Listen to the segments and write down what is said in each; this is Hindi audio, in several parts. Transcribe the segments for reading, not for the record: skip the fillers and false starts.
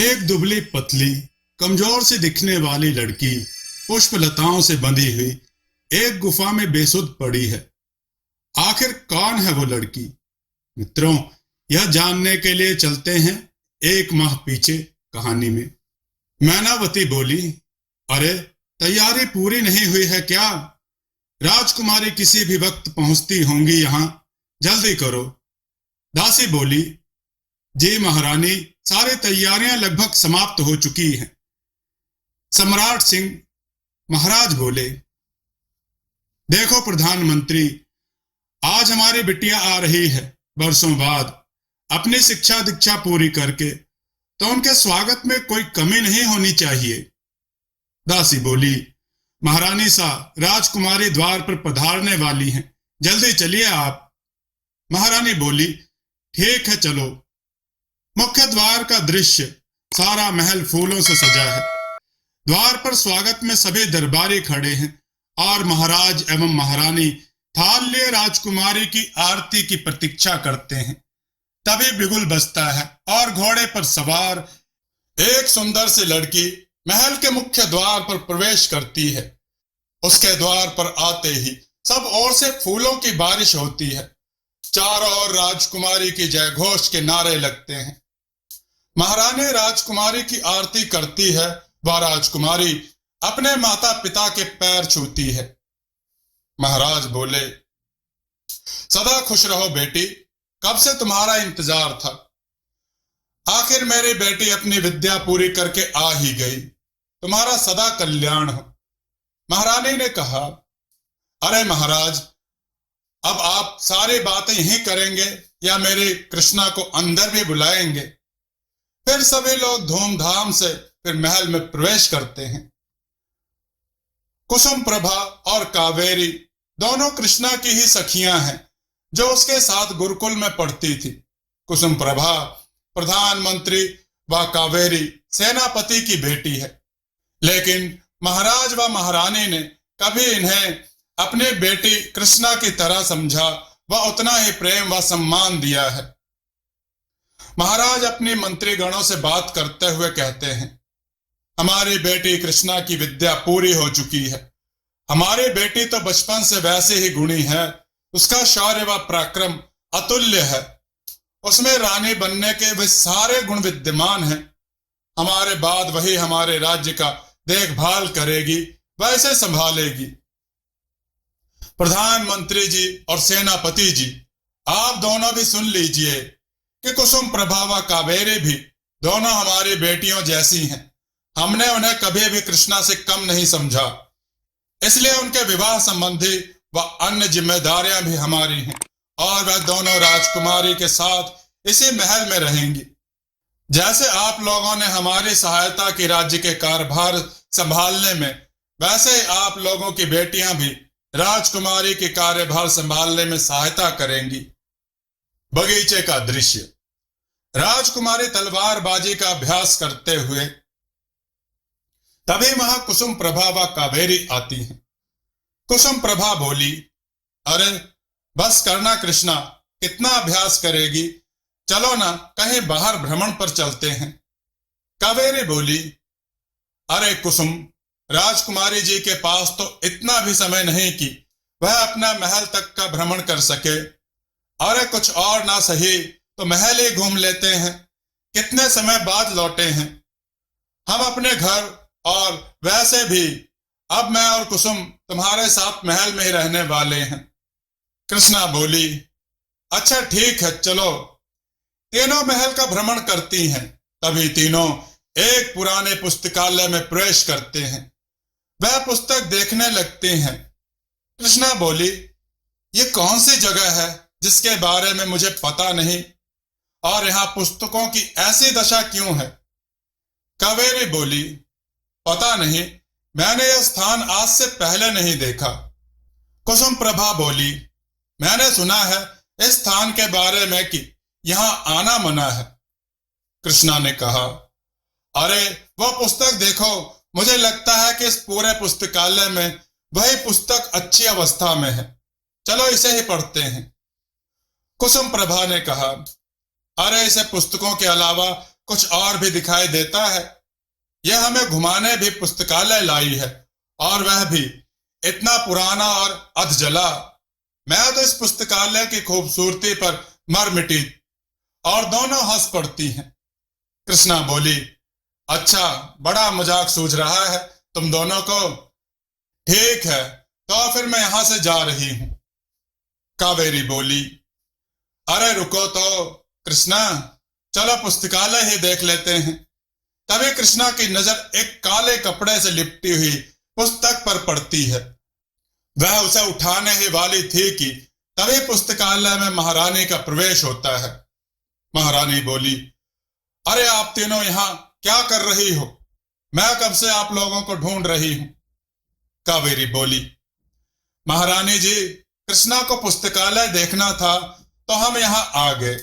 एक दुबली पतली कमजोर सी दिखने वाली लड़की पुष्पलताओं से बंधी हुई एक गुफा में बेसुध पड़ी है। आखिर कौन है वो लड़की? मित्रों, यह जानने के लिए चलते हैं एक माह पीछे कहानी में। मैनावती बोली, अरे तैयारी पूरी नहीं हुई है क्या? राजकुमारी किसी भी वक्त पहुंचती होंगी यहां, जल्दी करो। दासी बोली, जी महारानी, सारी तैयारियां लगभग समाप्त हो चुकी हैं। सम्राट सिंह महाराज बोले, देखो प्रधानमंत्री, आज हमारी बिटिया आ रही है बरसों बाद अपनी शिक्षा दीक्षा पूरी करके, तो उनके स्वागत में कोई कमी नहीं होनी चाहिए। दासी बोली, महारानी सा, राजकुमारी द्वार पर पधारने वाली हैं, जल्दी चलिए आप। महारानी बोली, ठीक है चलो। मुख्य द्वार का दृश्य, सारा महल फूलों से सजा है। द्वार पर स्वागत में सभी दरबारी खड़े हैं और महाराज एवं महारानी थाल लिए राजकुमारी की आरती की प्रतीक्षा करते हैं। तभी बिगुल बजता है और घोड़े पर सवार एक सुंदर सी लड़की महल के मुख्य द्वार पर प्रवेश करती है। उसके द्वार पर आते ही सब ओर से फूलों की बारिश होती है। चारों ओर राजकुमारी की जयघोष के नारे लगते हैं। महारानी राजकुमारी की आरती करती है। वह राजकुमारी अपने माता पिता के पैर छूती है। महाराज बोले, सदा खुश रहो बेटी, कब से तुम्हारा इंतजार था। आखिर मेरी बेटी अपनी विद्या पूरी करके आ ही गई। तुम्हारा सदा कल्याण हो। महारानी ने कहा, अरे महाराज, अब आप सारी बातें यहीं करेंगे या मेरी कृष्णा को अंदर भी बुलाएंगे? फिर सभी लोग धूमधाम से फिर महल में प्रवेश करते हैं। कुसुम प्रभा और कावेरी दोनों कृष्णा की ही सखियां हैं, जो उसके साथ गुरुकुल में पढ़ती थी। कुसुम प्रभा प्रधानमंत्री व कावेरी सेनापति की बेटी है, लेकिन महाराज व महारानी ने कभी इन्हें अपनी बेटी कृष्णा की तरह समझा व उतना ही प्रेम व सम्मान दिया है। महाराज अपनी मंत्रीगणों से बात करते हुए कहते हैं, हमारी बेटी कृष्णा की विद्या पूरी हो चुकी है। हमारी बेटी तो बचपन से वैसे ही गुणी है। उसका शौर्य व पराक्रम अतुल्य है। उसमें रानी बनने के वे सारे गुण विद्यमान हैं। हमारे बाद वही हमारे राज्य का देखभाल करेगी, वैसे संभालेगी। प्रधानमंत्री जी और सेनापति जी, आप दोनों भी सुन लीजिए कि कुसुम प्रभा व कावेरी भी दोनों हमारी बेटियों जैसी हैं। हमने उन्हें कभी भी कृष्णा से कम नहीं समझा, इसलिए उनके विवाह संबंधी व अन्य जिम्मेदारियां भी हमारी हैं और वह दोनों राजकुमारी के साथ इसी महल में रहेंगी। जैसे आप लोगों ने हमारी सहायता की राज्य के कार्यभार संभालने में, वैसे ही आप लोगों की बेटियां भी राजकुमारी के कार्यभार संभालने में सहायता करेंगी। बगीचे का दृश्य, राजकुमारी तलवारबाजी का अभ्यास करते हुए, तभी वहां कुसुम प्रभा व कावेरी आती हैं। कुसुम प्रभा बोली, अरे बस करना कृष्णा, कितना अभ्यास करेगी, चलो ना कहीं बाहर भ्रमण पर चलते हैं। कावेरी बोली, अरे कुसुम, राजकुमारी जी के पास तो इतना भी समय नहीं कि वह अपना महल तक का भ्रमण कर सके। अरे कुछ और ना सही तो महल ही घूम लेते हैं, कितने समय बाद लौटे हैं हम अपने घर। और वैसे भी अब मैं और कुसुम तुम्हारे साथ महल में ही रहने वाले हैं। कृष्णा बोली, अच्छा ठीक है, चलो। तीनों महल का भ्रमण करती हैं। तभी तीनों एक पुराने पुस्तकालय में प्रवेश करते हैं। वह पुस्तक देखने लगते हैं। कृष्णा बोली, ये कौन सी जगह है जिसके बारे में मुझे पता नहीं, और यहां पुस्तकों की ऐसी दशा क्यों है? कावेरी बोली, पता नहीं, मैंने यह स्थान आज से पहले नहीं देखा। कुसुम प्रभा बोली, मैंने सुना है इस स्थान के बारे में कि यहां आना मना है। कृष्णा ने कहा, अरे वह पुस्तक देखो, मुझे लगता है कि इस पूरे पुस्तकालय में वही पुस्तक अच्छी अवस्था में है, चलो इसे ही पढ़ते हैं। कुसुम प्रभा ने कहा, अरे इसे पुस्तकों के अलावा कुछ और भी दिखाई देता है। यह हमें घुमाने भी पुस्तकालय लाई है, और वह भी इतना पुराना और अधजला। मैं तो इस पुस्तकालय की खूबसूरती पर मर मिटी। और दोनों हंस पड़ती हैं। कृष्णा बोली, अच्छा, बड़ा मजाक सूझ रहा है तुम दोनों को। ठीक है, तो फिर मैं यहां से जा रही हूं। कावेरी बोली, अरे रुको तो कृष्णा, चलो पुस्तकालय ही देख लेते हैं। तभी कृष्णा की नजर एक काले कपड़े से लिपटी हुई पुस्तक पर पड़ती है। वह उसे उठाने ही वाली थी कि तभी पुस्तकालय में महारानी का प्रवेश होता है। महारानी बोली, अरे आप तीनों यहां क्या कर रही हो? मैं कब से आप लोगों को ढूंढ रही हूं। कावेरी बोली, महारानी जी, कृष्णा को पुस्तकालय देखना था तो हम यहां आ गए।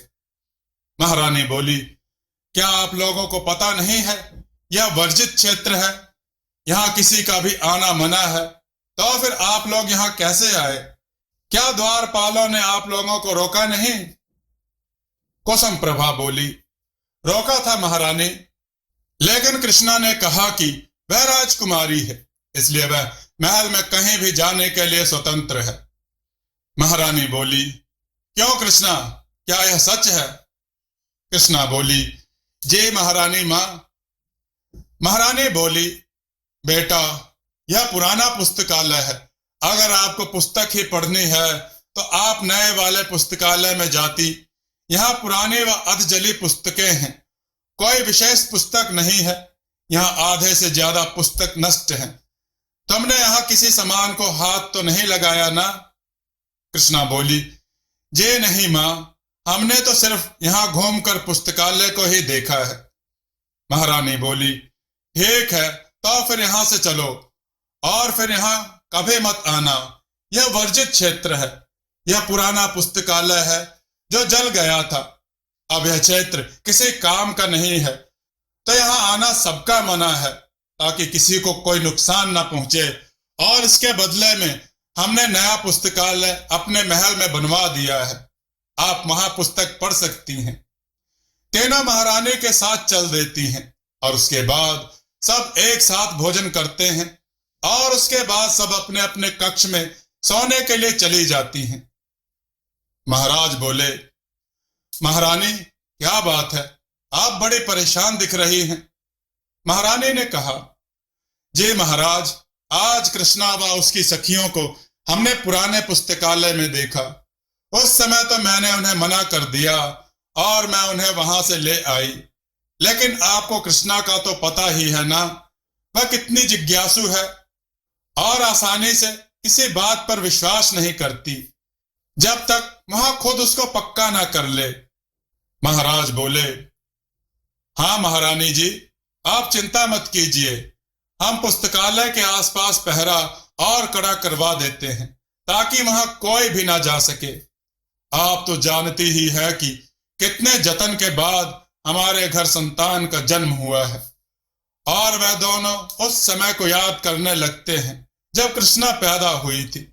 महारानी बोली, क्या आप लोगों को पता नहीं है यह वर्जित क्षेत्र है, यहां किसी का भी आना मना है, तो फिर आप लोग यहां कैसे आए? क्या द्वारपालों ने आप लोगों को रोका नहीं? कुसुम प्रभा बोली, रोका था महारानी, लेकिन कृष्णा ने कहा कि वह राजकुमारी है, इसलिए वह महल में कहीं भी जाने के लिए स्वतंत्र है। महारानी बोली, क्यों कृष्णा, क्या यह सच है? कृष्णा बोली, जी महारानी मां। महारानी बोली, बेटा, यह पुराना पुस्तकालय है। अगर आपको पुस्तक ही पढ़नी है तो आप नए वाले पुस्तकालय में जाती। यहाँ पुरानी व अधजली पुस्तकें हैं, कोई विशेष पुस्तक नहीं है। यहाँ आधे से ज्यादा पुस्तक नष्ट हैं। तुमने यहाँ किसी सामान को हाथ तो नहीं लगाया ना? कृष्णा बोली, जी नहीं मां, हमने तो सिर्फ यहाँ घूमकर पुस्तकालय को ही देखा है। महारानी बोली, ठीक है, तो फिर यहां से चलो, और फिर यहां कभी मत आना। यह वर्जित क्षेत्र है। यह पुराना पुस्तकालय है जो जल गया था। अब यह क्षेत्र किसी काम का नहीं है, तो यहां आना सबका मना है, ताकि किसी को कोई नुकसान ना पहुंचे। और इसके बदले में हमने नया पुस्तकालय अपने महल में बनवा दिया है। आप वहां पुस्तक पढ़ सकती हैं। तीनों महारानी के साथ चल देती हैं, और उसके बाद सब एक साथ भोजन करते हैं, और उसके बाद सब अपने अपने कक्ष में सोने के लिए चली जाती हैं। महाराज बोले, महारानी, क्या बात है, आप बड़ी परेशान दिख रही हैं। महारानी ने कहा, जी महाराज, आज कृष्णा व उसकी सखियों को हमने पुराने पुस्तकालय में देखा। उस समय तो मैंने उन्हें मना कर दिया और मैं उन्हें वहां से ले आई। लेकिन आपको कृष्णा का तो पता ही है ना, वह कितनी जिज्ञासु है और आसानी से किसी बात पर विश्वास नहीं करती जब तक वहां खुद उसको पक्का ना कर ले। महाराज बोले, हाँ महारानी जी, आप चिंता मत कीजिए, हम पुस्तकालय के आसपास पहरा और कड़ा करवा देते हैं, ताकि वहां कोई भी ना जा सके। आप तो जानती ही है कि कितने जतन के बाद हमारे घर संतान का जन्म हुआ है, और वह दोनों उस समय को याद करने लगते हैं जब कृष्णा पैदा हुई थी।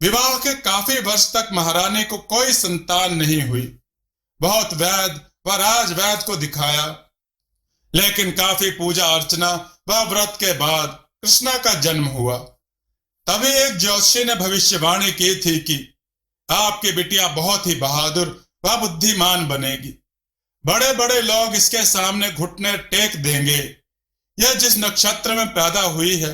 विवाह के काफी वर्ष तक महारानी को कोई संतान नहीं हुई। बहुत वैद्य व राजवैद्य को दिखाया, लेकिन काफी पूजा अर्चना व व्रत के बाद कृष्णा का जन्म हुआ। तभी एक ज्योतिषी ने भविष्यवाणी की थी कि आपकी बिटिया बहुत ही बहादुर व बुद्धिमान बनेगी। बड़े बड़े लोग इसके सामने घुटने टेक देंगे। यह जिस नक्षत्र में पैदा हुई है,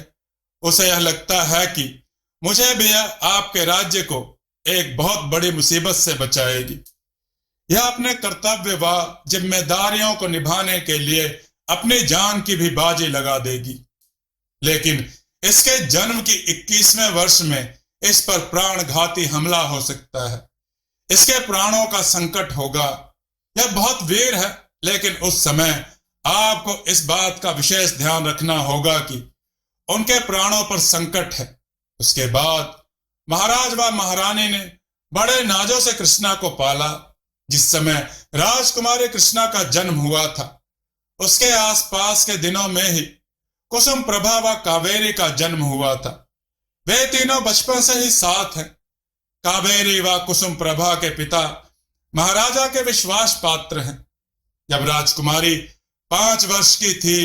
उसे यह लगता है कि मुझे भी यह आपके राज्य को एक बहुत बड़ी मुसीबत से बचाएगी। यह अपने कर्तव्य व जिम्मेदारियों को निभाने के लिए अपनी जान की भी बाजी लगा देगी। लेकिन इसके जन्म की 21वें वर्ष में इस पर प्राणघाती हमला हो सकता है। इसके प्राणों का संकट होगा। यह बहुत वीर है, लेकिन उस समय आपको इस बात का विशेष ध्यान रखना होगा कि उनके प्राणों पर संकट है। उसके बाद महाराज व महारानी ने बड़े नाजों से कृष्णा को पाला। जिस समय राजकुमारी कृष्णा का जन्म हुआ था, उसके आसपास के दिनों में ही कुसुम प्रभा व कावेरी का जन्म हुआ था। वे तीनों बचपन से ही साथ हैं। कावेरी व कुसुम प्रभा के पिता महाराजा के विश्वास पात्र हैं। जब राजकुमारी 5 वर्ष की थी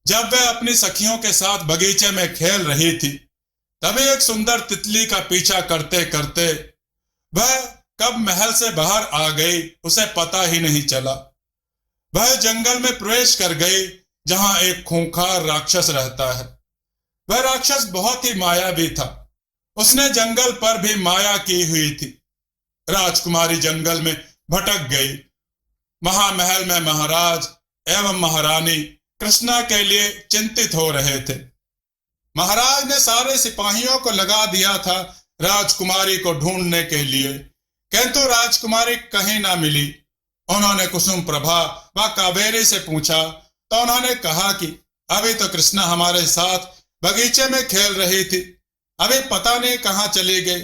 जब वह अपनी सखियों के साथ बगीचे में खेल रही थी। तभी एक सुंदर तितली का पीछा करते करते वह कब महल से बाहर आ गई उसे पता ही नहीं चला। वह जंगल में प्रवेश कर गई जहां एक खूंखार राक्षस रहता है। वह राक्षस बहुत ही मायावी था। उसने जंगल पर भी माया की हुई थी। राजकुमारी जंगल में भटक गई। महामहल में महाराज एवं महारानी कृष्णा के लिए चिंतित हो रहे थे। महाराज ने सारे सिपाहियों को लगा दिया था राजकुमारी को ढूंढने के लिए, किंतु राजकुमारी कहीं ना मिली। उन्होंने कुसुम प्रभा व कावेरी से पूछा तो उन्होंने कहा कि अभी तो कृष्णा हमारे साथ बगीचे में खेल रही थी, अभी पता नहीं कहां चली गई।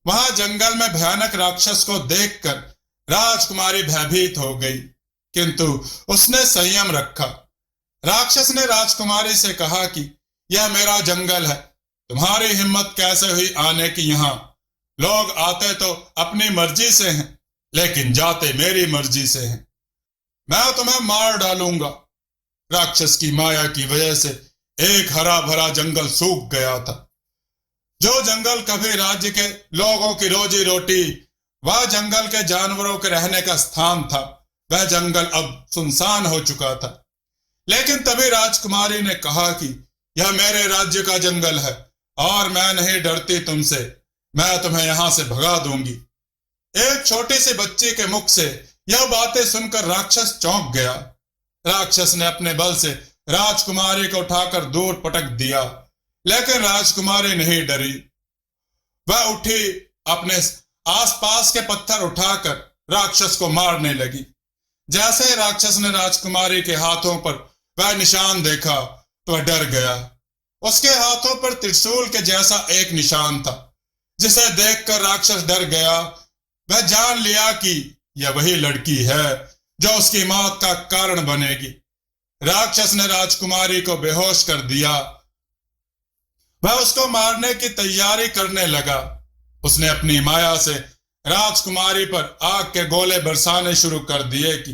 वहां जंगल में भयानक राक्षस को देखकर राजकुमारी भयभीत हो गई, किंतु उसने संयम रखा। राक्षस ने राजकुमारी से कहा कि यह मेरा जंगल है, तुम्हारी हिम्मत कैसे हुई आने की यहाँ? लोग आते तो अपनी मर्जी से हैं, लेकिन जाते मेरी मर्जी से हैं। मैं तुम्हें मार डालूंगा। राक्षस की माया की वजह से एक हरा भरा जंगल सूख गया था। जो जंगल कभी राज्य के लोगों की रोजी रोटी व जंगल के जानवरों के रहने का स्थान था, वह जंगल अब सुनसान हो चुका था। लेकिन तभी राजकुमारी ने कहा कि यह मेरे राज्य का जंगल है और मैं नहीं डरती तुमसे, मैं तुम्हें यहां से भगा दूंगी। एक छोटी सी बच्ची के मुख से यह बातें सुनकर राक्षस चौंक गया। राक्षस ने अपने बल से राजकुमारी को उठाकर दूर पटक दिया, लेकिन राजकुमारी नहीं डरी। वह उठी, अपने आसपास के पत्थर उठाकर राक्षस को मारने लगी। जैसे ही राक्षस ने राजकुमारी के हाथों पर वह निशान देखा तो वह डर गया। उसके हाथों पर त्रिशूल के जैसा एक निशान था, जिसे देखकर राक्षस डर गया। वह जान लिया कि यह वही लड़की है जो उसकी मौत का कारण बनेगी। राक्षस ने राजकुमारी को बेहोश कर दिया। वह उसको मारने की तैयारी करने लगा। उसने अपनी माया से राजकुमारी पर आग के गोले बरसाने शुरू कर दिए कि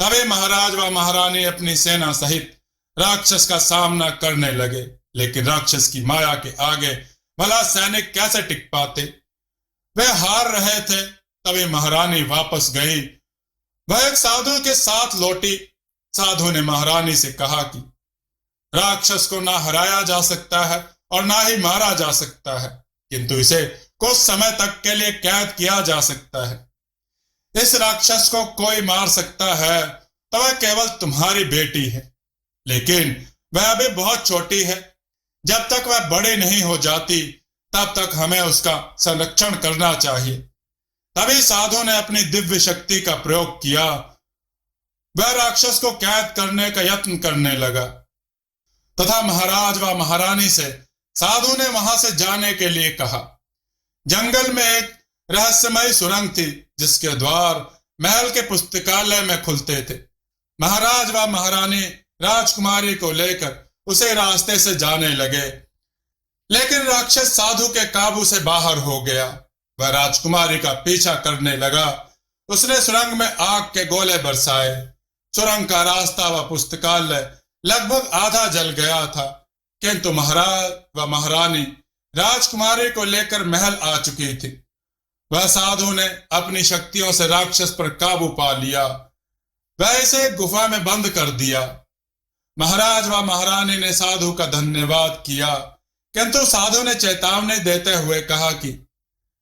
तभी महाराज व महारानी अपनी सेना सहित राक्षस का सामना करने लगे। लेकिन राक्षस की माया के आगे भला सैनिक कैसे टिक पाते? वे हार रहे थे। तभी महारानी वापस गई। वह एक साधु के साथ लौटी। साधु ने महारानी से कहा कि राक्षस को ना हराया जा सकता है और ना ही मारा जा सकता है, किंतु इसे कुछ समय तक के लिए कैद किया जा सकता है। इस राक्षस को कोई मार सकता है तो वह केवल तुम्हारी बेटी है, लेकिन वह अभी बहुत छोटी है। जब तक वह बड़ी नहीं हो जाती तब तक हमें उसका संरक्षण करना चाहिए। तभी साधु ने अपनी दिव्य शक्ति का प्रयोग किया। वह राक्षस को कैद करने का यत्न करने लगा तथा महाराज व महारानी से साधु ने वहां से जाने के लिए कहा। जंगल में एक रहस्यमयी सुरंग थी, जिसके द्वार महल के पुस्तकालय में खुलते थे। महाराज व महारानी राजकुमारी को लेकर उसे रास्ते से जाने लगे, लेकिन राक्षस साधु के काबू से बाहर हो गया। वह राजकुमारी का पीछा करने लगा। उसने सुरंग में आग के गोले बरसाए। सुरंग का रास्ता व पुस्तकालय लगभग आधा जल गया था, किंतु महाराज व महारानी राजकुमारी को लेकर महल आ चुकी थी। वह साधु ने अपनी शक्तियों से राक्षस पर काबू पा लिया। वह इसे एक गुफा में बंद कर दिया। महाराज व महारानी ने साधु का धन्यवाद किया, किंतु साधु ने चेतावनी देते हुए कहा कि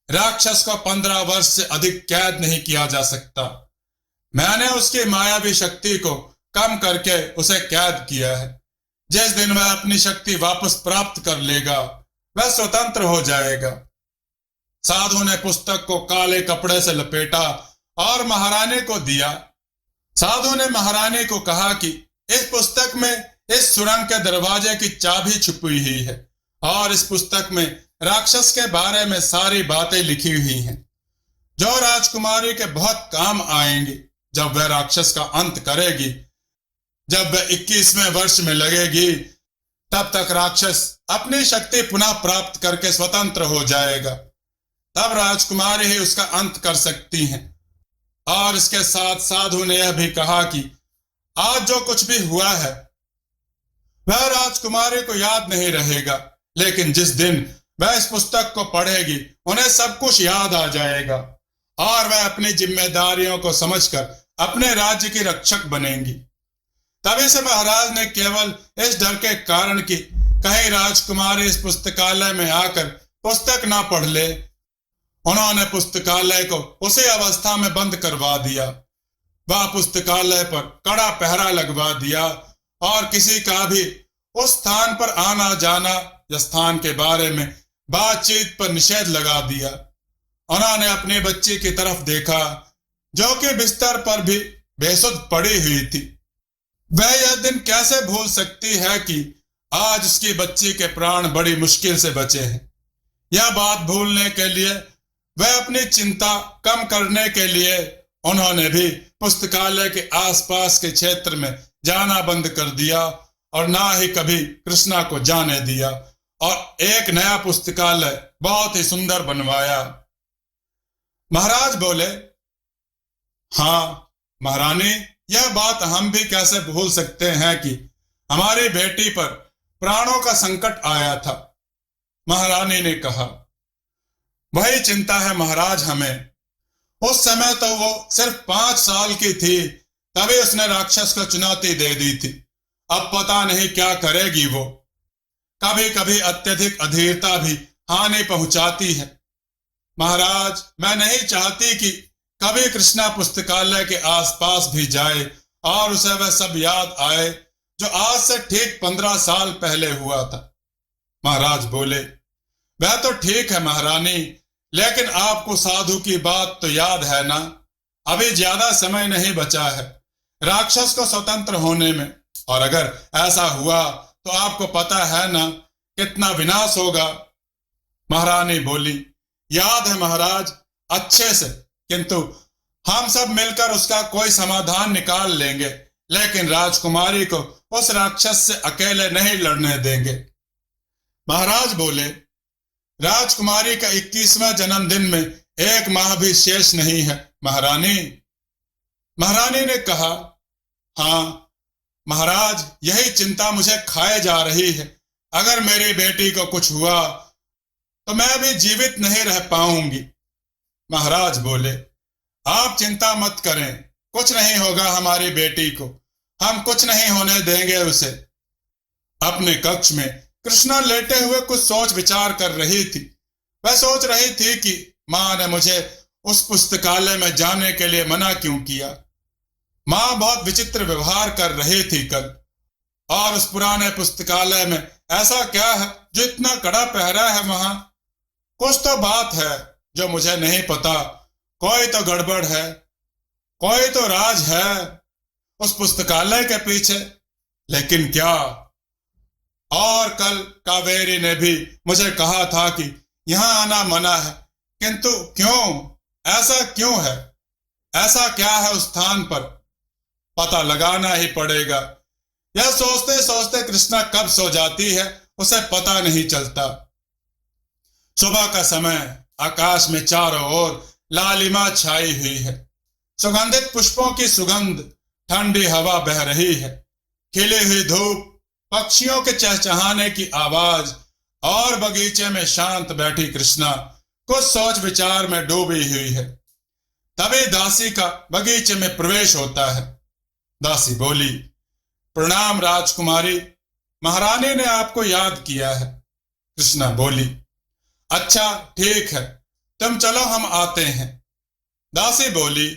राक्षस को 15 वर्ष से अधिक कैद नहीं किया जा सकता। मैंने उसकी मायावी शक्ति को कम करके उसे कैद किया है। जिस दिन वह अपनी शक्ति वापस प्राप्त कर लेगा, वह स्वतंत्र हो जाएगा। साधु ने पुस्तक को काले कपड़े से लपेटा और महारानी को दिया। साधु ने महारानी को कहा कि इस पुस्तक में इस सुरंग के दरवाजे की चाबी छुपी हुई है और इस पुस्तक में राक्षस के बारे में सारी बातें लिखी हुई हैं, जो राजकुमारी के बहुत काम आएंगी जब वह राक्षस का अंत करेगी। जब वह 21वें वर्ष में लगेगी, तब तक राक्षस अपनी शक्ति पुनः प्राप्त करके स्वतंत्र हो जाएगा। तब राजकुमारी ही उसका अंत कर सकती हैं। और इसके साथ साधु ने यह भी कहा कि आज जो कुछ भी हुआ है वह राजकुमारी को याद नहीं रहेगा, लेकिन जिस दिन वह इस पुस्तक को पढ़ेगी उन्हें सब कुछ याद आ जाएगा और वह अपनी जिम्मेदारियों को समझकर अपने राज्य की रक्षक बनेंगी। तभी से महाराज ने केवल इस डर के कारण कि कहीं राजकुमारी इस पुस्तकालय में आकर पुस्तक ना पढ़ ले, उन्होंने पुस्तकालय को उसी अवस्था में बंद करवा दिया। वह पुस्तकालय पर कड़ा पहरा लगवा दिया और किसी का भी उस स्थान पर आना जाना या स्थान के बारे में बातचीत पर निषेध लगा दिया। उन्होंने अपनी बच्ची की तरफ देखा जो कि बिस्तर पर भी बेसुध पड़ी हुई थी। वह यह दिन कैसे भूल सकती है कि आज उसकी बच्ची के प्राण बड़ी मुश्किल से बचे हैं। यह बात भूलने के लिए, वह अपनी चिंता कम करने के लिए उन्होंने भी पुस्तकालय के आसपास के क्षेत्र में जाना बंद कर दिया और ना ही कभी कृष्णा को जाने दिया और एक नया पुस्तकालय बहुत ही सुंदर बनवाया। महाराज बोले, हाँ महारानी, यह बात हम भी कैसे भूल सकते हैं कि हमारी बेटी पर प्राणों का संकट आया था। महारानी ने कहा, वही चिंता है महाराज हमें। उस समय तो वो सिर्फ 5 साल की थी, तभी उसने राक्षस को चुनौती दे दी थी। अब पता नहीं क्या करेगी वो। कभी कभी अत्यधिक अधीरता भी हानि पहुंचाती है। महाराज, मैं नहीं चाहती कि कभी कृष्णा पुस्तकालय के आसपास भी जाए और उसे वह सब याद आए जो आज से ठीक 15 साल पहले हुआ था। महाराज बोले, वह तो ठीक है महारानी, लेकिन आपको साधु की बात तो याद है ना। अभी ज्यादा समय नहीं बचा है राक्षस को स्वतंत्र होने में, और अगर ऐसा हुआ तो आपको पता है ना कितना विनाश होगा। महारानी बोली, याद है महाराज, अच्छे से, किंतु हम सब मिलकर उसका कोई समाधान निकाल लेंगे, लेकिन राजकुमारी को उस राक्षस से अकेले नहीं लड़ने देंगे। महाराज बोले, राजकुमारी का 21वां जन्मदिन में 1 माह भी शेष नहीं है महारानी। महारानी ने कहा, हाँ महाराज, यही चिंता मुझे खाए जा रही है। अगर मेरी बेटी को कुछ हुआ तो मैं भी जीवित नहीं रह पाऊंगी। महाराज बोले, आप चिंता मत करें, कुछ नहीं होगा हमारी बेटी को, हम कुछ नहीं होने देंगे उसे। अपने कक्ष में कृष्णा लेटे हुए कुछ सोच विचार कर रही थी। वह सोच रही थी कि मां ने मुझे उस पुस्तकालय में जाने के लिए मना क्यों किया। मां बहुत विचित्र व्यवहार कर रही थी कल, और उस पुराने पुस्तकालय में ऐसा क्या है जो इतना कड़ा पहरा है वहां। कुछ तो बात है जो मुझे नहीं पता। कोई तो गड़बड़ है, कोई तो राज है उस पुस्तकालय के पीछे, लेकिन क्या। और कल कावेरी ने भी मुझे कहा था कि यहां आना मना है, किंतु क्यों, ऐसा क्यों है, ऐसा क्या है उस स्थान पर, पता लगाना ही पड़ेगा। यह सोचते सोचते कृष्णा कब सो जाती है उसे पता नहीं चलता। सुबह का समय, आकाश में चारों ओर लालिमा छाई हुई है। सुगंधित पुष्पों की सुगंध, ठंडी हवा बह रही है। खिली हुई धूप, पक्षियों के चहचहाने की आवाज और बगीचे में शांत बैठी कृष्णा कुछ सोच विचार में डूबी हुई है। तभी दासी का बगीचे में प्रवेश होता है। दासी बोली, प्रणाम राजकुमारी, महारानी ने आपको याद किया है। कृष्णा बोली, अच्छा ठीक है, तुम चलो हम आते हैं। दासी बोली,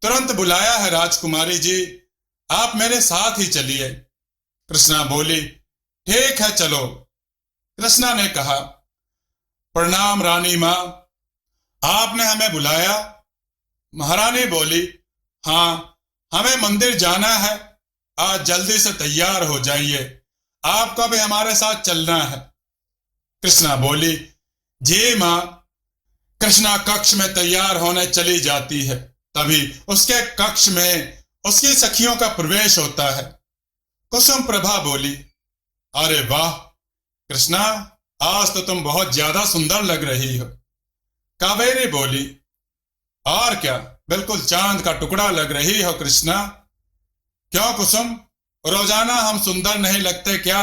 तुरंत बुलाया है राजकुमारी जी, आप मेरे साथ ही चलिए। कृष्णा बोली, ठीक है चलो। कृष्णा ने कहा, प्रणाम रानी मां, आपने हमें बुलाया। महारानी बोली, हाँ हमें मंदिर जाना है, आज जल्दी से तैयार हो जाइए, आपको भी हमारे साथ चलना है। कृष्णा बोली, जी मां। कृष्णा कक्ष में तैयार होने चली जाती है। तभी उसके कक्ष में उसकी सखियों का प्रवेश होता है। कुसुम प्रभा बोली, अरे वाह कृष्णा, आज तो तुम बहुत ज्यादा सुंदर लग रही हो। कावेरी बोली, और क्या, बिल्कुल चांद का टुकड़ा लग रही हो कृष्णा। क्यों कुसुम, रोजाना हम सुंदर नहीं लगते क्या?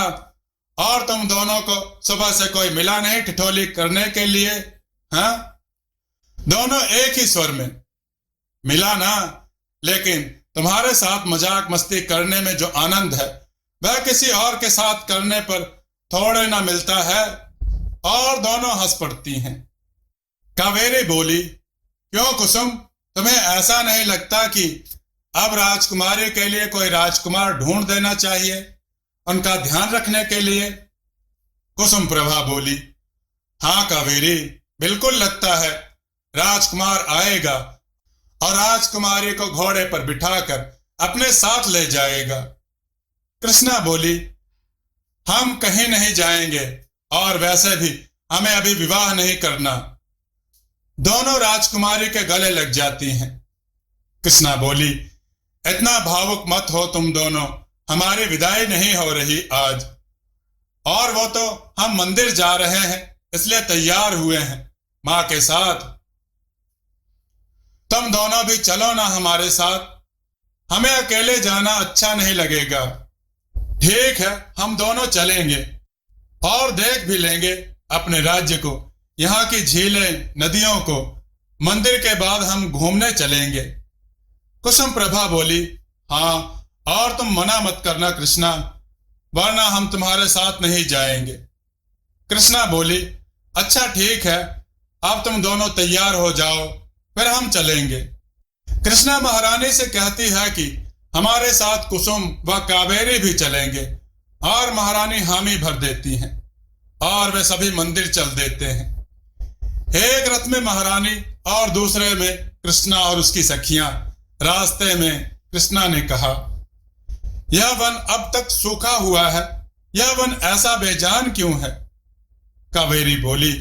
और तुम दोनों को सुबह से कोई मिला नहीं ठिठोली करने के लिए? हाँ? दोनों एक ही स्वर में, मिला ना, लेकिन तुम्हारे साथ मजाक मस्ती करने में जो आनंद है वह किसी और के साथ करने पर थोड़े ना मिलता है। और दोनों हंस पड़ती हैं। कावेरी बोली, क्यों कुसुम, तुम्हें ऐसा नहीं लगता कि अब राजकुमारी के लिए कोई राजकुमार ढूंढ देना चाहिए, उनका ध्यान रखने के लिए? कुसुम प्रभा बोली, हाँ कावेरी, बिल्कुल लगता है राजकुमार आएगा और राजकुमारी को घोड़े पर बिठाकर अपने साथ ले जाएगा। कृष्णा बोली, हम कहीं नहीं जाएंगे और वैसे भी हमें अभी विवाह नहीं करना। दोनों राजकुमारी के गले लग जाती हैं। कृष्णा बोली, इतना भावुक मत हो तुम दोनों, हमारी विदाई नहीं हो रही आज। और वो तो हम मंदिर जा रहे हैं इसलिए तैयार हुए हैं मां के साथ। तुम दोनों भी चलो ना हमारे साथ, हमें अकेले जाना अच्छा नहीं लगेगा। ठीक है, हम दोनों चलेंगे और देख भी लेंगे अपने राज्य को, यहाँ की झीलें, नदियों को। मंदिर के बाद हम घूमने चलेंगे। कुसुम प्रभा बोली, हाँ, और तुम मना मत करना कृष्णा, वरना हम तुम्हारे साथ नहीं जाएंगे। कृष्णा बोली, अच्छा ठीक है, अब तुम दोनों तैयार हो जाओ, फिर हम चलेंगे। कृष्णा महारानी से कहती है कि हमारे साथ कुसुम व कावेरी भी चलेंगे, और महारानी हामी भर देती हैं और वे सभी मंदिर चल देते हैं। एक रथ में महारानी और दूसरे में कृष्णा और उसकी सखियां। रास्ते में कृष्णा ने कहा, यह वन अब तक सूखा हुआ है, यह वन ऐसा बेजान क्यों है? कावेरी बोली,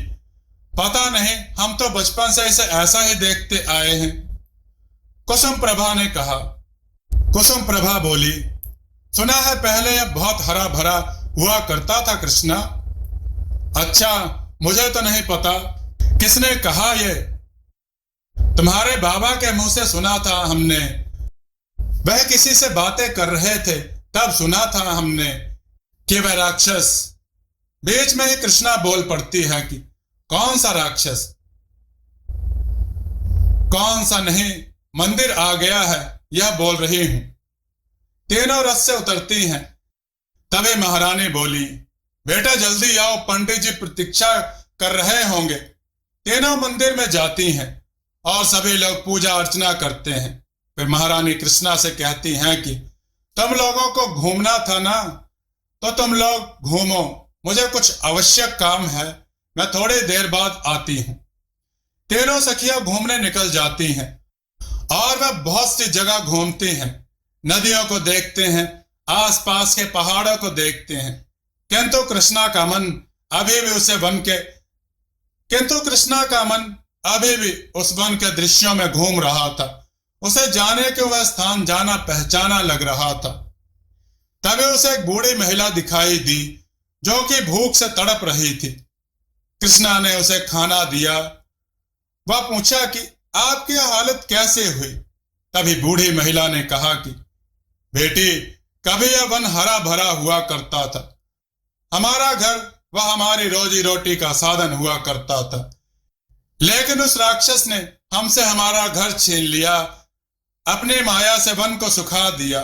पता नहीं, हम तो बचपन से इसे ऐसा ही देखते आए हैं। कुसुम प्रभा ने कहा। कुसुम प्रभा बोली, सुना है पहले यह बहुत हरा भरा हुआ करता था कृष्णा। अच्छा, मुझे तो नहीं पता, किसने कहा ये? तुम्हारे बाबा के मुंह से सुना था हमने, वह किसी से बातें कर रहे थे तब सुना था हमने कि वह राक्षस। बीच में ही कृष्णा बोल पड़ती है कि कौन सा राक्षस? कौन सा नहीं, मंदिर आ गया है यह बोल रही हूं। तीनों रथ से उतरती हैं। तभी महारानी बोली, बेटा जल्दी आओ, पंडित जी प्रतीक्षा कर रहे होंगे। तीनों मंदिर में जाती हैं और सभी लोग पूजा अर्चना करते हैं। फिर महारानी कृष्णा से कहती हैं कि तुम लोगों को घूमना था ना, तो तुम लोग घूमो, मुझे कुछ आवश्यक काम है, मैं थोड़ी देर बाद आती हूं। तीनों सखियां घूमने निकल जाती हैं और वह बहुत सी जगह घूमती हैं, नदियों को देखते हैं, आसपास के पहाड़ों को देखते हैं, किंतु कृष्णा का मन अभी भी उस वन के दृश्यों में घूम रहा था। उसे जाने के वह स्थान जाना पहचाना लग रहा था। तभी उसे एक बूढ़ी महिला दिखाई दी जो कि भूख से तड़प रही थी। कृष्णा ने उसे खाना दिया। वह पूछा कि आपकी हालत कैसे हुई? तभी बूढ़ी महिला ने कहा कि बेटी, कभी यह वन हरा भरा हुआ करता था, हमारा घर वह हमारी रोजी रोटी का साधन हुआ करता था, लेकिन उस राक्षस ने हमसे हमारा घर छीन लिया, अपनी माया से वन को सुखा दिया।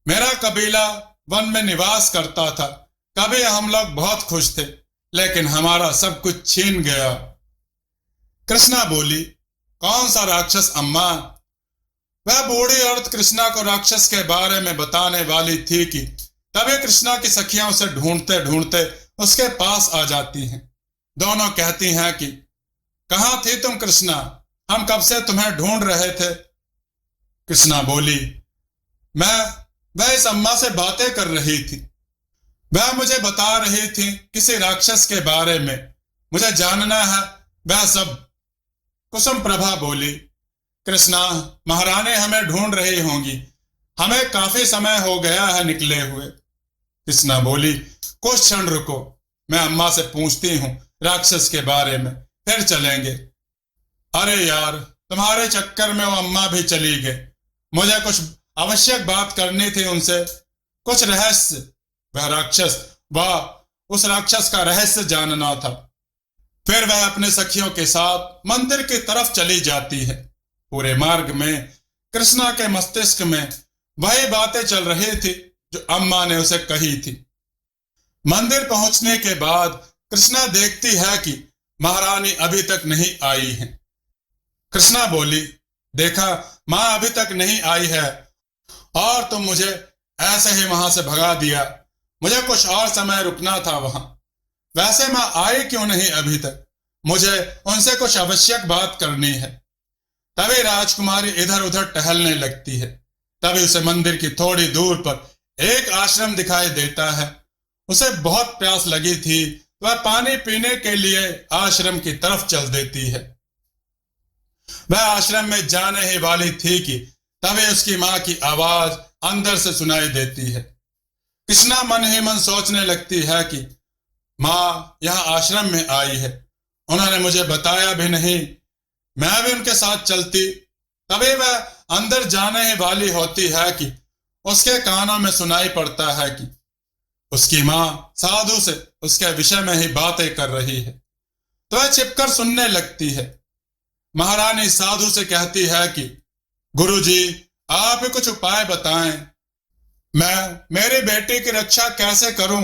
मेरा कबीला वन में निवास करता था, कभी हम लोग बहुत खुश थे, लेकिन हमारा सब कुछ छीन गया। कृष्णा बोली, कौन सा राक्षस अम्मा? वह बूढ़ी औरत कृष्णा को राक्षस के बारे में बताने वाली थी कि तभी कृष्णा की सखियां उसे ढूंढते ढूंढते उसके पास आ जाती हैं। दोनों कहती हैं कि कहां थी तुम कृष्णा, हम कब से तुम्हें ढूंढ रहे थे। कृष्णा बोली, मैं इस अम्मा से बातें कर रही थी, वह मुझे बता रही थी किसी राक्षस के बारे में, मुझे जानना है वह सब। कुसुम प्रभा बोली, कृष्णा, महारानी हमें ढूंढ रही होंगी, हमें काफी समय हो गया है निकले हुए। कृष्णा बोली, कुछ क्षण रुको, मैं अम्मा से पूछती हूं राक्षस के बारे में, फिर चलेंगे। अरे यार, तुम्हारे चक्कर में वो अम्मा भी चली गई, मुझे कुछ आवश्यक बात करनी थी उनसे, कुछ रहस्य। वह राक्षस, वह उस राक्षस का रहस्य जानना था। फिर वह अपने सखियों के साथ मंदिर की तरफ चली जाती है। पूरे मार्ग में कृष्णा के मस्तिष्क में वही बातें चल रही थी जो अम्मा ने उसे कही थी। मंदिर पहुंचने के बाद कृष्णा देखती है कि महारानी अभी तक नहीं आई है। कृष्णा बोली, देखा, मां अभी तक नहीं आई है और तुम मुझे ऐसे ही वहां से भगा दिया। मुझे कुछ और समय रुकना था वहां। वैसे मां आई क्यों नहीं अभी तक? मुझे उनसे कुछ आवश्यक बात करनी है। तभी राजकुमारी इधर उधर टहलने लगती है। तभी उसे मंदिर की थोड़ी दूर पर एक आश्रम दिखाई देता है। उसे बहुत प्यास लगी थी। वह पानी पीने के लिए आश्रम की तरफ चल देती है। वह आश्रम में जाने ही वाली थी कि तभी उसकी मां की आवाज अंदर से सुनाई देती है। कृष्णा मन ही मन सोचने लगती है कि मां यहां आश्रम में आई है, उन्होंने मुझे बताया भी नहीं, मैं भी उनके साथ चलती। तभी वह अंदर जाने ही वाली होती है कि उसके कानों में सुनाई पड़ता है कि उसकी मां साधु से उसके विषय में ही बातें कर रही है। तो वह छिपकर सुनने लगती है। महारानी साधु से कहती है कि गुरुजी, आप ही कुछ उपाय बताएं। मैं मेरी बेटी की रक्षा कैसे करूं?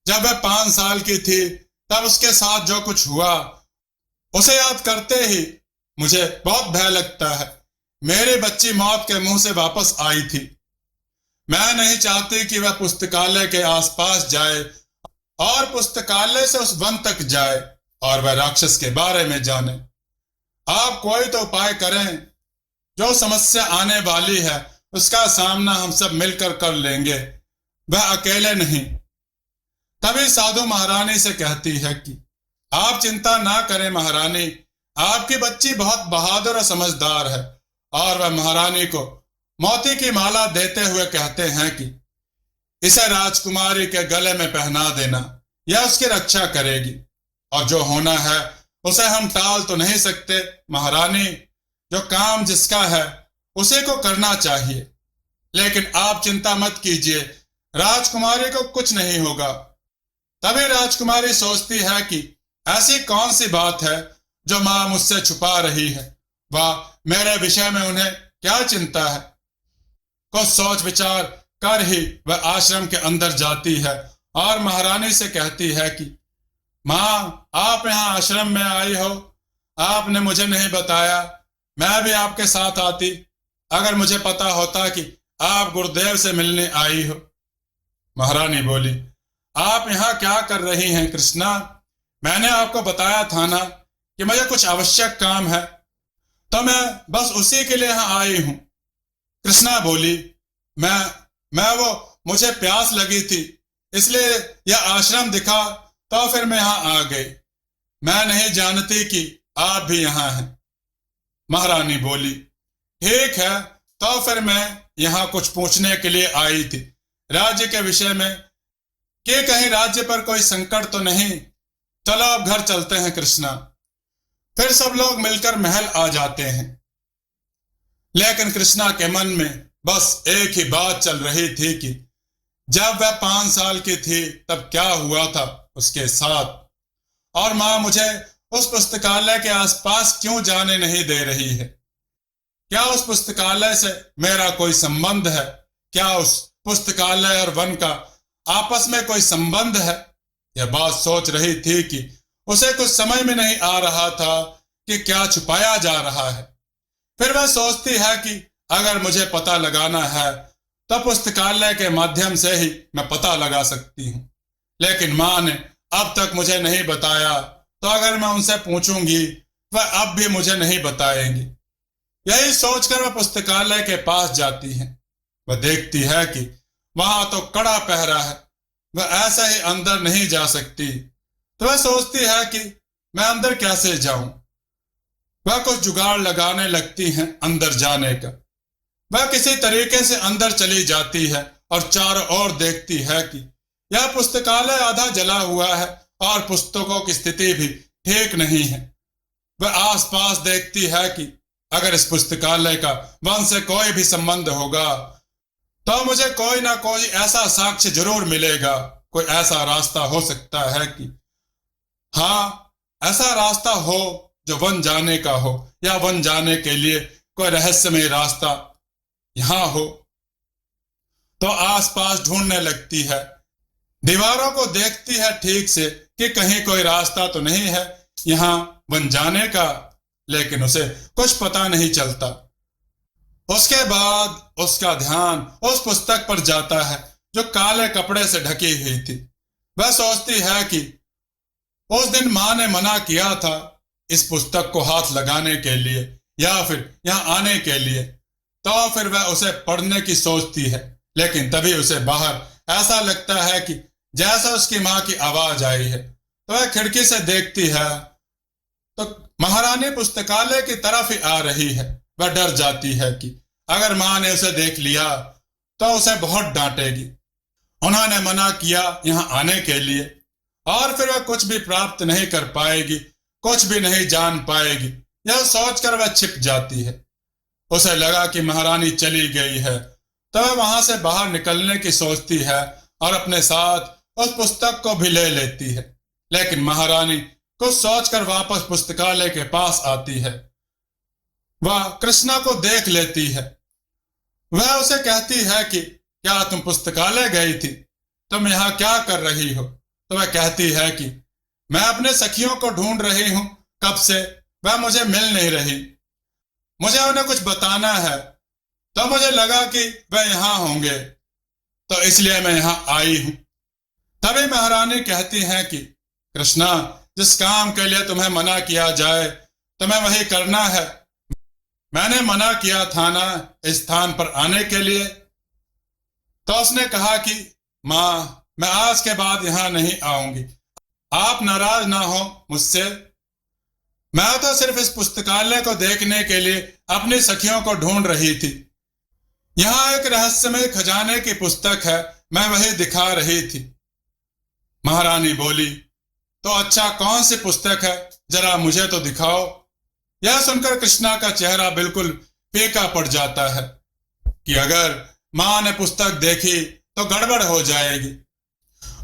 जब वह 5 साल की थी तब उसके साथ जो कुछ हुआ उसे याद करते ही मुझे बहुत भय लगता है। मेरी बच्ची मौत के मुंह से वापस आई थी। मैं नहीं चाहती कि वह पुस्तकालय के आसपास जाए और पुस्तकालय से उस वन तक जाए और वह राक्षस के बारे में जाने। आप कोई तो उपाय करें। जो समस्या आने वाली है उसका सामना हम सब मिलकर कर लेंगे, वह अकेले नहीं। तभी साधु महारानी से कहती है कि आप चिंता ना करें महारानी, आपकी बच्ची बहुत बहादुर और समझदार है। और वह महारानी को मोती की माला देते हुए कहते हैं कि इसे राजकुमारी के गले में पहना देना, यह उसकी रक्षा करेगी। और जो होना है उसे हम टाल तो नहीं सकते महारानी। जो काम जिसका है उसी को करना चाहिए। लेकिन आप चिंता मत कीजिए, राजकुमारी को कुछ नहीं होगा। तभी राजकुमारी सोचती है कि ऐसी कौन सी बात है जो मां मुझसे छुपा रही है। वह मेरे विषय में उन्हें क्या चिंता है? कुछ सोच विचार कर ही वह आश्रम के अंदर जाती है और महारानी से कहती है कि मां, आप यहाँ आश्रम में आई हो, आपने मुझे नहीं बताया। मैं भी आपके साथ आती अगर मुझे पता होता कि आप गुरुदेव से मिलने आई हो। महारानी बोली, आप यहाँ क्या कर रही हैं कृष्णा? मैंने आपको बताया था ना कि मुझे कुछ आवश्यक काम है, तो मैं बस उसी के लिए यहाँ आई हूं। कृष्णा बोली, मुझे प्यास लगी थी इसलिए यह आश्रम दिखा, तो फिर मैं यहाँ आ गई। मैं नहीं जानती कि आप भी यहाँ हैं। महारानी बोली, ठीक है, तो फिर मैं यहाँ कुछ पूछने के लिए आई थी राज्य के विषय में, कि कहीं राज्य पर कोई संकट तो नहीं। चलो अब घर चलते हैं कृष्णा। फिर सब लोग मिलकर महल आ जाते हैं। लेकिन कृष्णा के मन में बस एक ही बात चल रही थी कि जब वह 5 साल की थी तब क्या हुआ था उसके साथ, और मां मुझे उस पुस्तकालय के आसपास क्यों जाने नहीं दे रही है। क्या उस पुस्तकालय से मेरा कोई संबंध है? क्या उस पुस्तकालय और वन का आपस में कोई संबंध है? यह बात सोच रही थी कि उसे कुछ समझ में नहीं आ रहा था कि क्या छुपाया जा रहा है। फिर वह सोचती है कि अगर मुझे पता लगाना है तो पुस्तकालय के माध्यम से ही मैं पता लगा सकती हूँ। लेकिन मां ने अब तक मुझे नहीं बताया, तो अगर मैं उनसे पूछूंगी वह अब भी मुझे नहीं बताएंगी। यही सोचकर वह पुस्तकालय के पास जाती है। वह देखती है कि वहां तो कड़ा पहरा है, वह ऐसे ही अंदर नहीं जा सकती। तो वह सोचती है कि मैं अंदर कैसे जाऊं। वह कुछ जुगाड़ लगाने लगती है अंदर जाने का। वह किसी तरीके से अंदर चली जाती है और चारों ओर देखती है कि यह पुस्तकालय आधा जला हुआ है और पुस्तकों की स्थिति भी ठीक नहीं है। वह आसपास देखती है कि अगर इस पुस्तकालय का वन से कोई भी संबंध होगा तो मुझे कोई ना कोई ऐसा साक्ष्य जरूर मिलेगा। कोई ऐसा रास्ता हो सकता है कि हाँ, ऐसा रास्ता हो जो वन जाने का हो, या वन जाने के लिए कोई रहस्यमय रास्ता यहां हो। तो आसपास ढूंढने लगती है, दीवारों को देखती है ठीक से कि कहीं कोई रास्ता तो नहीं है यहां वन जाने का, लेकिन उसे कुछ पता नहीं चलता। उसके बाद उसका ध्यान उस पुस्तक पर जाता है जो काले कपड़े से ढकी हुई थी। वह सोचती है कि उस दिन मां ने मना किया था इस पुस्तक को हाथ लगाने के लिए या फिर यहां आने के लिए, तो फिर वह उसे पढ़ने की सोचती है। लेकिन तभी उसे बाहर ऐसा लगता है कि जैसा उसकी मां की आवाज आई है। तो वह खिड़की से देखती है तो महारानी पुस्तकालय की तरफ ही आ रही है। वह डर जाती है कि अगर मां ने उसे देख लिया तो उसे बहुत डांटेगी। उन्होंने मना किया यहां आने के लिए, और फिर वह कुछ भी प्राप्त नहीं कर पाएगी, कुछ भी नहीं जान पाएगी। यह सोचकर वह छिप जाती है। उसे लगा कि महारानी चली गई है, तो वह वहां से बाहर निकलने की सोचती है और अपने साथ उस पुस्तक को भी ले लेती है। लेकिन महारानी कुछ सोचकर वापस पुस्तकालय के पास आती है। वह कृष्णा को देख लेती है। वह उसे कहती है कि क्या तुम पुस्तकालय गई थी? तुम यहाँ क्या कर रही हो? तो वह कहती है कि मैं अपने सखियों को ढूंढ रही हूं, कब से वह मुझे मिल नहीं रही। मुझे उन्हें कुछ बताना है, तो मुझे लगा कि वह यहां होंगे, तो इसलिए मैं यहां आई हूं। तभी महारानी कहती हैं कि कृष्णा, जिस काम के लिए तुम्हें मना किया जाए तुम्हें वही करना है। मैंने मना किया था ना इस स्थान पर आने के लिए। तो उसने कहा कि मां, मैं आज के बाद यहां नहीं आऊंगी, आप नाराज ना हो मुझसे। मैं तो सिर्फ इस पुस्तकालय को देखने के लिए अपनी सखियों को ढूंढ रही थी। यहां एक रहस्यमय खजाने की पुस्तक है, मैं वही दिखा रही थी। महारानी बोली, तो अच्छा कौन सी पुस्तक है, जरा मुझे तो दिखाओ। यह सुनकर कृष्णा का चेहरा बिल्कुल फीका पड़ जाता है कि अगर मां ने पुस्तक देखी तो गड़बड़ हो जाएगी।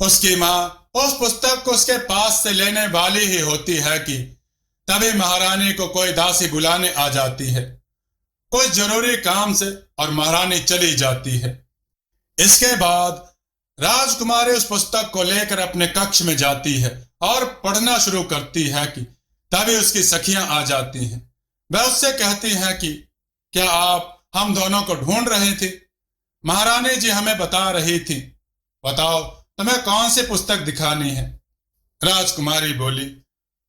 उसकी मां उस पुस्तक को उसके पास से लेने वाली ही होती है कि तभी महारानी को कोई दासी बुलाने आ जाती है कुछ जरूरी काम से, और महारानी चली जाती है। इसके बाद राजकुमारी उस पुस्तक को लेकर अपने कक्ष में जाती है और पढ़ना शुरू करती है कि तभी उसकी सखियां आ जाती हैं। वह उससे कहती हैं कि क्या आप हम दोनों को ढूंढ रही थी? महारानी जी हमें बता रही थी। बताओ तुम्हें कौन सी पुस्तक दिखानी है? राजकुमारी बोली,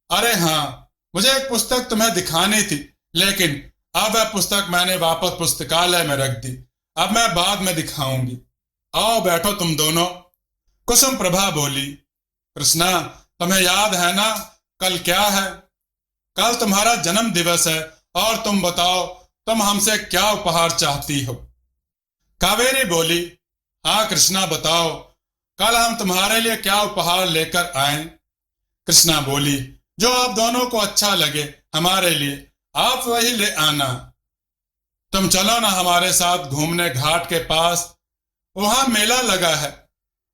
अरे हाँ, मुझे एक पुस्तक तुम्हें दिखानी थी, लेकिन अब वह पुस्तक मैंने वापस पुस्तकालय में रख दी। अब मैं बाद में दिखाऊंगी। आओ बैठो तुम दोनों। कुसुम प्रभा बोली, कृष्णा, तुम्हें याद है ना कल क्या है? कल तुम्हारा जन्म दिवस है, और तुम बताओ तुम हमसे क्या उपहार चाहती हो? कावेरी बोली, हाँ कृष्णा बताओ, कल हम तुम्हारे लिए क्या उपहार लेकर आए? कृष्णा बोली, जो आप दोनों को अच्छा लगे हमारे लिए आप वही ले आना। तुम चलो ना हमारे साथ घूमने घाट के पास, वहां मेला लगा है।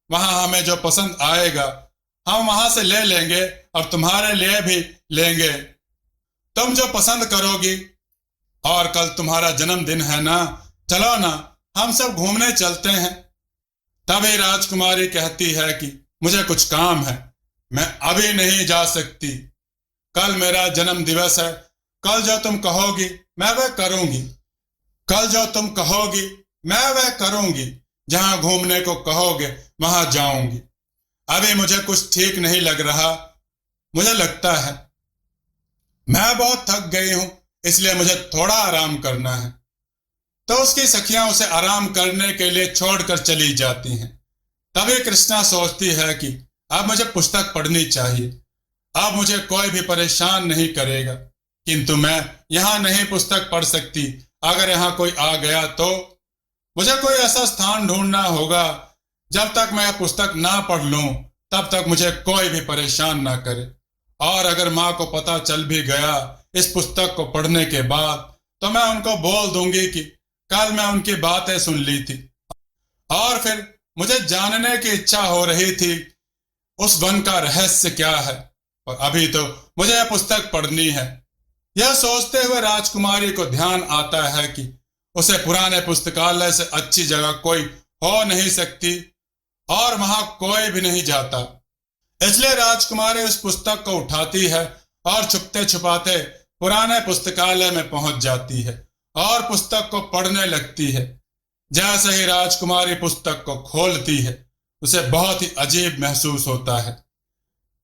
वहां हमें जो पसंद आएगा हम वहां से ले लेंगे और तुम्हारे लिए भी लेंगे। तुम जो पसंद करोगी। और कल तुम्हारा जन्मदिन है ना, चलो ना हम सब घूमने चलते हैं। तभी राजकुमारी कहती है कि मुझे कुछ काम है, मैं अभी नहीं जा सकती। कल मेरा जन्म दिवस है। कल जो तुम कहोगी मैं वह करूंगी। कल जो तुम कहोगी मैं वह करूंगी। जहां घूमने को कहोगे वहां जाऊंगी। अभी मुझे कुछ ठीक नहीं लग रहा। मुझे लगता है मैं बहुत थक गई हूं, इसलिए मुझे थोड़ा आराम करना है। तो उसकी सखियां उसे आराम करने के लिए छोड़कर चली जाती हैं। तभी कृष्णा सोचती है कि अब मुझे पुस्तक पढ़नी चाहिए। अब मुझे कोई भी परेशान नहीं करेगा, किंतु मैं यहां नहीं पुस्तक पढ़ सकती। अगर यहां कोई आ गया तो मुझे कोई ऐसा स्थान ढूंढना होगा। जब तक मैं पुस्तक ना पढ़ लूं तब तक मुझे कोई भी परेशान ना करे। और अगर मां को पता चल भी गया इस पुस्तक को पढ़ने के बाद, तो मैं उनको बोल दूंगी कि कल मैं उनकी बातें सुन ली थी और फिर मुझे जानने की इच्छा हो रही थी उस वन का रहस्य क्या है, और अभी तो मुझे यह पुस्तक पढ़नी है। यह सोचते हुए राजकुमारी को ध्यान आता है कि उसे पुराने पुस्तकालय से अच्छी जगह कोई हो नहीं सकती और वहां कोई भी नहीं जाता। इसलिए राजकुमारी उस पुस्तक को उठाती है और छुपते छुपाते पुराने पुस्तकालय में पहुंच जाती है और पुस्तक को पढ़ने लगती है। जैसे ही राजकुमारी पुस्तक को खोलती है, उसे बहुत ही अजीब महसूस होता है।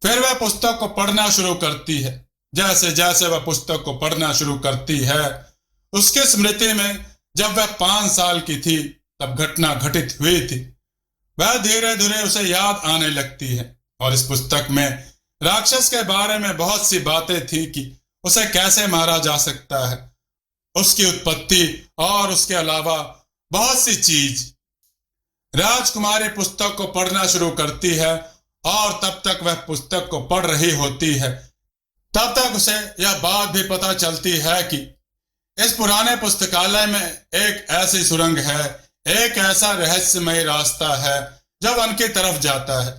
फिर वह पुस्तक को पढ़ना शुरू करती है। जैसे जैसे वह पुस्तक को पढ़ना शुरू करती है, उसकी स्मृति में जब वह 5 साल की थी तब घटना घटित हुई थी वह धीरे धीरे उसे याद आने लगती है। और इस पुस्तक में राक्षस के बारे में बहुत सी बातें थी कि उसे कैसे मारा जा सकता है, उसकी उत्पत्ति और उसके अलावा बहुत सी चीज। राजकुमारी पुस्तक को पढ़ना शुरू करती है और तब तक वह पुस्तक को पढ़ रही होती है तब तक उसे यह बात भी पता चलती है कि इस पुराने पुस्तकालय में एक ऐसी सुरंग है, एक ऐसा रहस्यमय रास्ता है जो वन की तरफ जाता है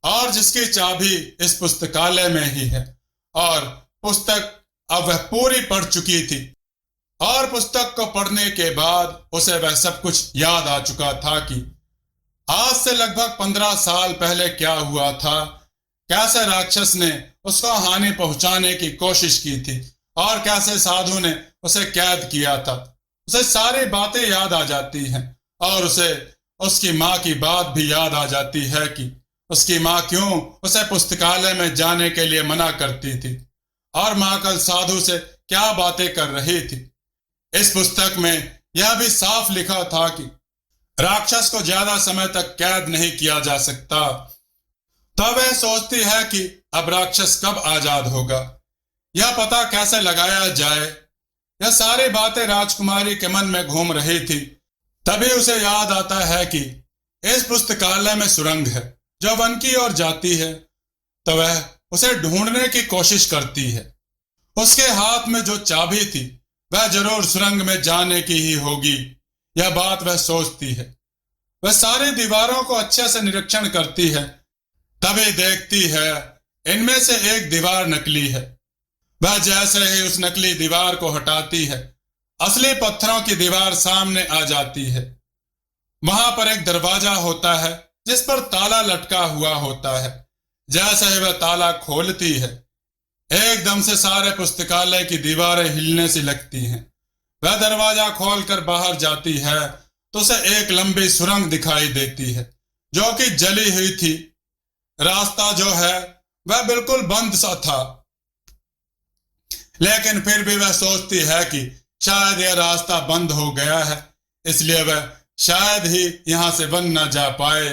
और जिसकी चाबी इस पुस्तकालय में ही है। और पुस्तक अब वह पूरी पढ़ चुकी थी और पुस्तक को पढ़ने के बाद उसे वह सब कुछ याद आ चुका था कि आज से लगभग 15 साल पहले क्या हुआ था, कैसे राक्षस ने उसको हानि पहुंचाने की कोशिश की थी और कैसे साधु ने उसे कैद किया था। उसे सारी बातें याद आ जाती हैं और उसे उसकी माँ की बात भी याद आ जाती है कि उसकी माँ क्यों उसे पुस्तकालय में जाने के लिए मना करती थी और माँ कल साधु से क्या बातें कर रही थी। इस पुस्तक में यह भी साफ लिखा था कि राक्षस को ज्यादा समय तक कैद नहीं किया जा सकता। तब वह सोचती है कि अब राक्षस कब आजाद होगा, यह पता कैसे लगाया जाए। यह सारी बातें राजकुमारी के मन में घूम रही थी। तभी उसे याद आता है कि इस पुस्तकालय में सुरंग है जो वन की ओर जाती है। तो वह उसे ढूंढने की कोशिश करती है। उसके हाथ में जो चाबी थी वह जरूर सुरंग में जाने की ही होगी, यह बात वह सोचती है। वह सारी दीवारों को अच्छे से निरीक्षण करती है, तभी देखती है इनमें से एक दीवार नकली है। वह जैसे ही उस नकली दीवार को हटाती है, असली पत्थरों की दीवार सामने आ जाती है। वहां पर एक दरवाजा होता है जिस पर ताला लटका हुआ होता है। जैसे ही वह ताला खोलती है, एकदम से सारे पुस्तकालय की दीवारें हिलने सी लगती हैं। वह दरवाजा खोलकर बाहर जाती है तो उसे एक लंबी सुरंग दिखाई देती है जो कि जली हुई थी। रास्ता जो है वह बिल्कुल बंद सा था, लेकिन फिर भी वह सोचती है कि शायद यह रास्ता बंद हो गया है, इसलिए वह शायद ही यहां से वन न जा पाए।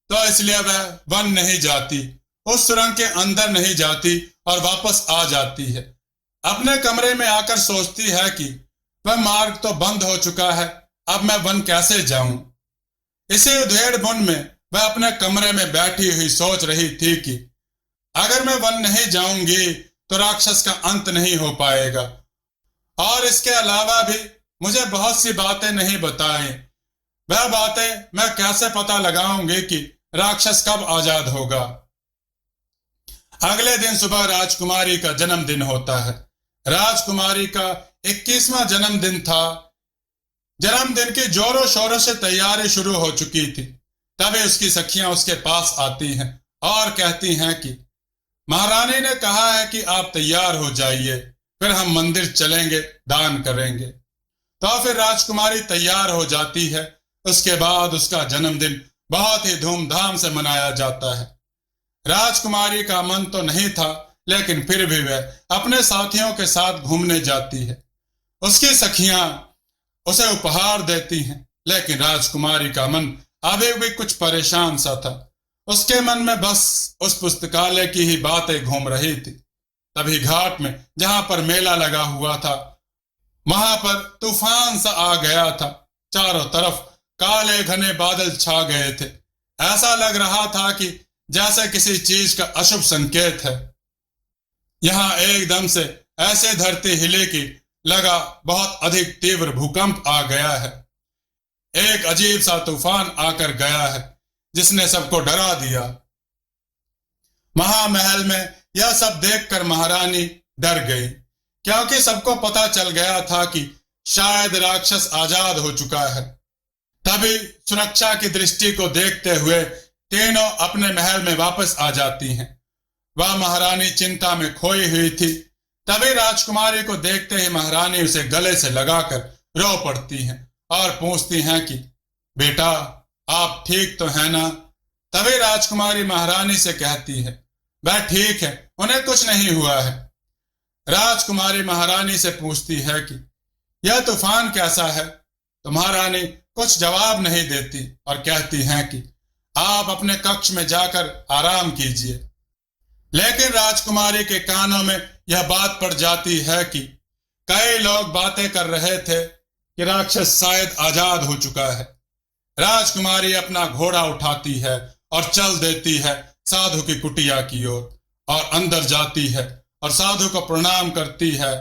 तो इसलिए वह वन नहीं जाती, उस सुरंग के अंदर नहीं जाती और वापस आ जाती है। अपने कमरे में आकर सोचती है कि वह मार्ग तो बंद हो चुका है, अब मैं वन कैसे जाऊं। इसी उधेड़-बुन में वह अपने कमरे में बैठी हुई सोच रही थी कि अगर मैं वन नहीं जाऊंगी तो राक्षस का अंत नहीं हो पाएगा, और इसके अलावा भी मुझे बहुत सी बातें नहीं बताएं। वह बातें मैं कैसे पता लगाऊंगी कि राक्षस कब आजाद होगा। अगले दिन सुबह राजकुमारी का जन्मदिन होता है। राजकुमारी का 21वां जन्मदिन था। जन्मदिन की जोरों शोरों से तैयारी शुरू हो चुकी थी। तभी उसकी सखियां उसके पास आती हैं और कहती हैं कि महारानी ने कहा है कि आप तैयार हो जाइए, फिर हम मंदिर चलेंगे, दान करेंगे। तो फिर राजकुमारी तैयार हो जाती है। उसके बाद उसका जन्मदिन बहुत ही धूमधाम से मनाया जाता है। राजकुमारी का मन तो नहीं था, लेकिन फिर भी वह अपने साथियों के साथ घूमने जाती है। उसकी सखियां उसे उपहार देती हैं, लेकिन राजकुमारी का मन अभी भी कुछ परेशान सा था। उसके मन में बस उस पुस्तकालय की ही बातें घूम रही थी। तभी घाट में जहां पर मेला लगा हुआ था, वहां पर तूफान सा आ गया था। चारों तरफ काले घने बादल छा गए थे। ऐसा लग रहा था कि जैसे किसी चीज का अशुभ संकेत है। यहां एकदम से ऐसे धरती हिले कि लगा बहुत अधिक तीव्र भूकंप आ गया है। एक अजीब सा तूफान आकर गया है जिसने सबको डरा दिया। महामहल में यह सब देखकर महारानी डर गई, क्योंकि सबको पता चल गया था कि शायद राक्षस आजाद हो चुका है। तभी सुरक्षा की दृष्टि को देखते हुए तीनों अपने महल में वापस आ जाती हैं। वह महारानी चिंता में खोई हुई थी। तभी राजकुमारी को देखते ही महारानी उसे गले से लगाकर रो पड़ती हैं और पूछती हैं कि बेटा, आप ठीक तो है ना? तभी राजकुमारी महारानी से कहती है, वह ठीक है, उन्हें कुछ नहीं हुआ है। राजकुमारी महारानी से पूछती है कि यह तूफान कैसा है? तो महारानी कुछ जवाब नहीं देती और कहती हैं कि आप अपने कक्ष में जाकर आराम कीजिए। लेकिन राजकुमारी के कानों में यह बात पड़ जाती है कि कई लोग बातें कर रहे थे कि राक्षस शायद आजाद हो चुका है। राजकुमारी अपना घोड़ा उठाती है और चल देती है साधु की कुटिया की ओर और अंदर जाती है और साधु को प्रणाम करती है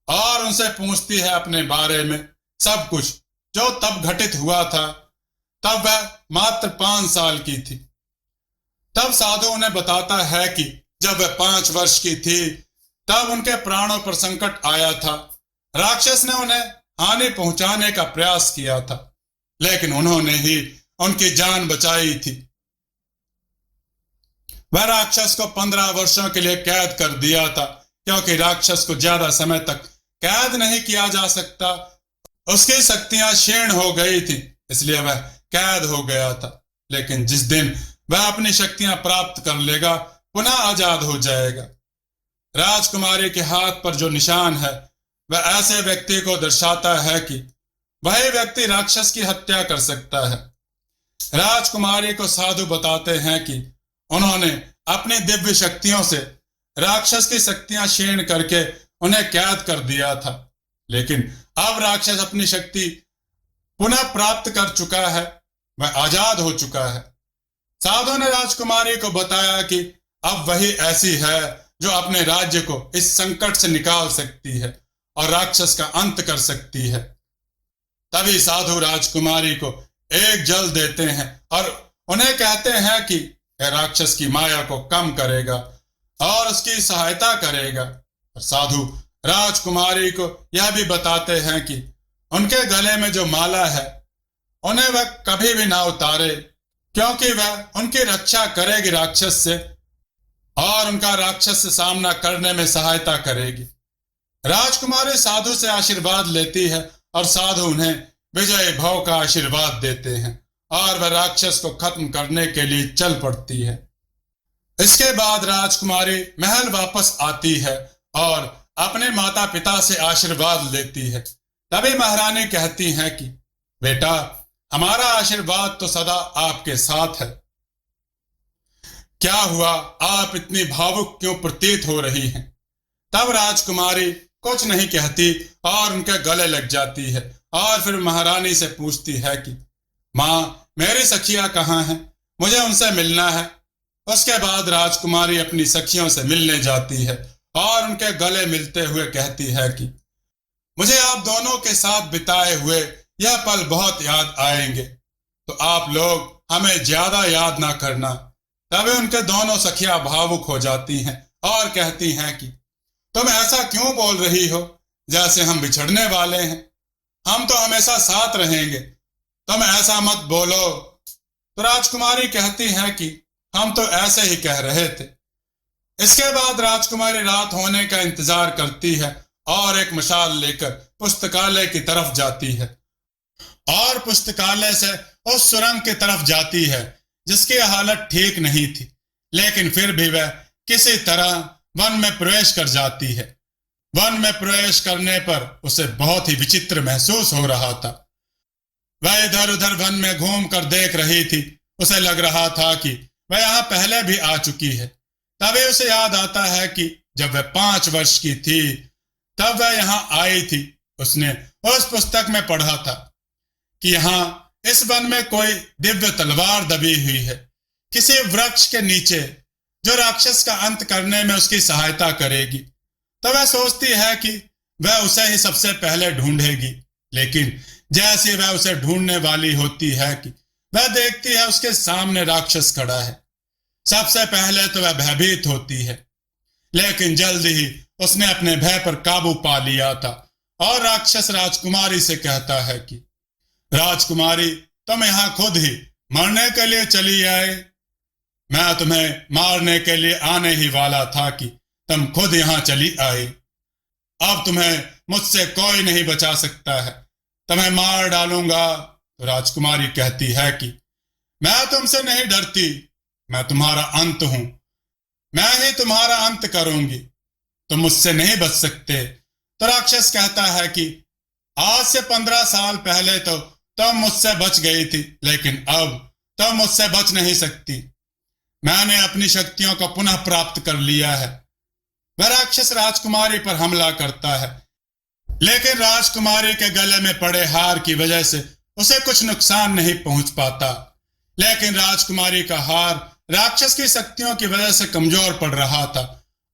और उनसे पूछती है अपने बारे में सब कुछ जो तब घटित हुआ था। तब वह मात्र 5 साल की थी। तब साधु उन्हें बताता है कि जब वह 5 वर्ष की थी तब उनके प्राणों पर संकट आया था। राक्षस ने उन्हें हानि पहुंचाने का प्रयास किया था, लेकिन उन्होंने ही उनकी जान बचाई थी। वह राक्षस को 15 वर्षों के लिए कैद कर दिया था, क्योंकि राक्षस को ज्यादा समय तक कैद नहीं किया जा सकता। उसकी शक्तियां क्षीण हो गई थी, इसलिए वह कैद हो गया था। लेकिन जिस दिन वह अपनी शक्तियां प्राप्त कर लेगा, पुनः आजाद हो जाएगा। राजकुमारी के हाथ पर जो निशान है वह ऐसे व्यक्ति को दर्शाता है कि वही व्यक्ति राक्षस की हत्या कर सकता है। राजकुमारी को साधु बताते हैं कि उन्होंने अपनी दिव्य शक्तियों से राक्षस की शक्तियां क्षीण करके उन्हें कैद कर दिया था, लेकिन अब राक्षस अपनी शक्ति पुनः प्राप्त कर चुका है, वह आजाद हो चुका है। साधु ने राजकुमारी को बताया कि अब वही ऐसी है जो अपने राज्य को इस संकट से निकाल सकती है और राक्षस का अंत कर सकती है। तभी साधु राजकुमारी को एक जल देते हैं और उन्हें कहते हैं कि यह राक्षस की माया को कम करेगा और उसकी सहायता करेगा। और साधु राजकुमारी को यह भी बताते हैं कि उनके गले में जो माला है उन्हें वह कभी भी ना उतारे, क्योंकि वह उनकी रक्षा करेगी राक्षस से और उनका राक्षस से सामना करने में सहायता करेगी। राजकुमारी साधु से आशीर्वाद लेती है और साधु उन्हें विजय भव का आशीर्वाद देते हैं और वह राक्षस को खत्म करने के लिए चल पड़ती है। इसके बाद राजकुमारी महल वापस आती है और अपने माता पिता से आशीर्वाद लेती है। तभी महारानी कहती हैं कि बेटा, हमारा आशीर्वाद तो सदा आपके साथ है। क्या हुआ, आप इतनी भावुक क्यों प्रतीत हो रही हैं? तब राजकुमारी कुछ नहीं कहती और उनके गले लग जाती है और फिर महारानी से पूछती है कि माँ, मेरी सखियां कहाँ हैं? मुझे उनसे मिलना है। उसके बाद राजकुमारी अपनी सखियों से मिलने जाती है और उनके गले मिलते हुए कहती है कि मुझे आप दोनों के साथ बिताए हुए यह पल बहुत याद आएंगे, तो आप लोग हमें ज्यादा याद ना करना। तभी उनके दोनों सखियां भावुक हो जाती हैं और कहती हैं कि तुम ऐसा क्यों बोल रही हो जैसे हम बिछड़ने वाले हैं? हम तो हमेशा साथ रहेंगे, तुम ऐसा मत बोलो। तो राजकुमारी कहती है कि हम तो ऐसे ही कह रहे थे। इसके बाद राजकुमारी रात होने का इंतजार करती है और एक मशाल लेकर पुस्तकालय की तरफ जाती है और पुस्तकालय से उस सुरंग की तरफ जाती है जिसकी हालत ठीक नहीं थी, लेकिन फिर भी वह किसी तरह वन में प्रवेश कर जाती है। वन में प्रवेश करने पर उसे बहुत ही विचित्र महसूस हो रहा था। वह इधर उधर वन में घूम कर देख रही थी। उसे लग रहा था कि वह यहाँ पहले भी आ चुकी है। तभी उसे याद आता है कि जब वह 5 वर्ष की थी तब वह यहाँ आई थी। उसने उस पुस्तक में पढ़ा था कि यहाँ इस वन में कोई दिव्य तलवार दबी हुई है किसी वृक्ष के नीचे, जो राक्षस का अंत करने में उसकी सहायता करेगी। तो वह सोचती है कि वह उसे ही सबसे पहले ढूंढेगी। लेकिन जैसे वह उसे ढूंढने वाली होती है कि वह देखती है उसके सामने राक्षस खड़ा है। सबसे पहले तो वह भयभीत होती है, लेकिन जल्द ही उसने अपने भय पर काबू पा लिया था और राक्षस राजकुमारी से कहता है कि राजकुमारी, तुम यहां खुद ही मरने के लिए चली आए। मैं तुम्हें मारने के लिए आने ही वाला था कि तुम खुद यहां चली आई। अब तुम्हें मुझसे कोई नहीं बचा सकता है, तुम्हें मार डालूंगा। तो राजकुमारी कहती है कि मैं तुमसे नहीं डरती, मैं तुम्हारा अंत हूं, मैं ही तुम्हारा अंत करूंगी, तुम मुझसे नहीं बच सकते। तो राक्षस कहता है कि आज से 15 साल पहले तो तुम मुझसे बच गई थी, लेकिन अब तुम मुझसे बच नहीं सकती। मैंने अपनी शक्तियों को पुनः प्राप्त कर लिया है। वह राक्षस राजकुमारी पर हमला करता है, लेकिन राजकुमारी के गले में पड़े हार की वजह से उसे कुछ नुकसान नहीं पहुंच पाता। लेकिन राजकुमारी का हार राक्षस की शक्तियों की वजह से कमजोर पड़ रहा था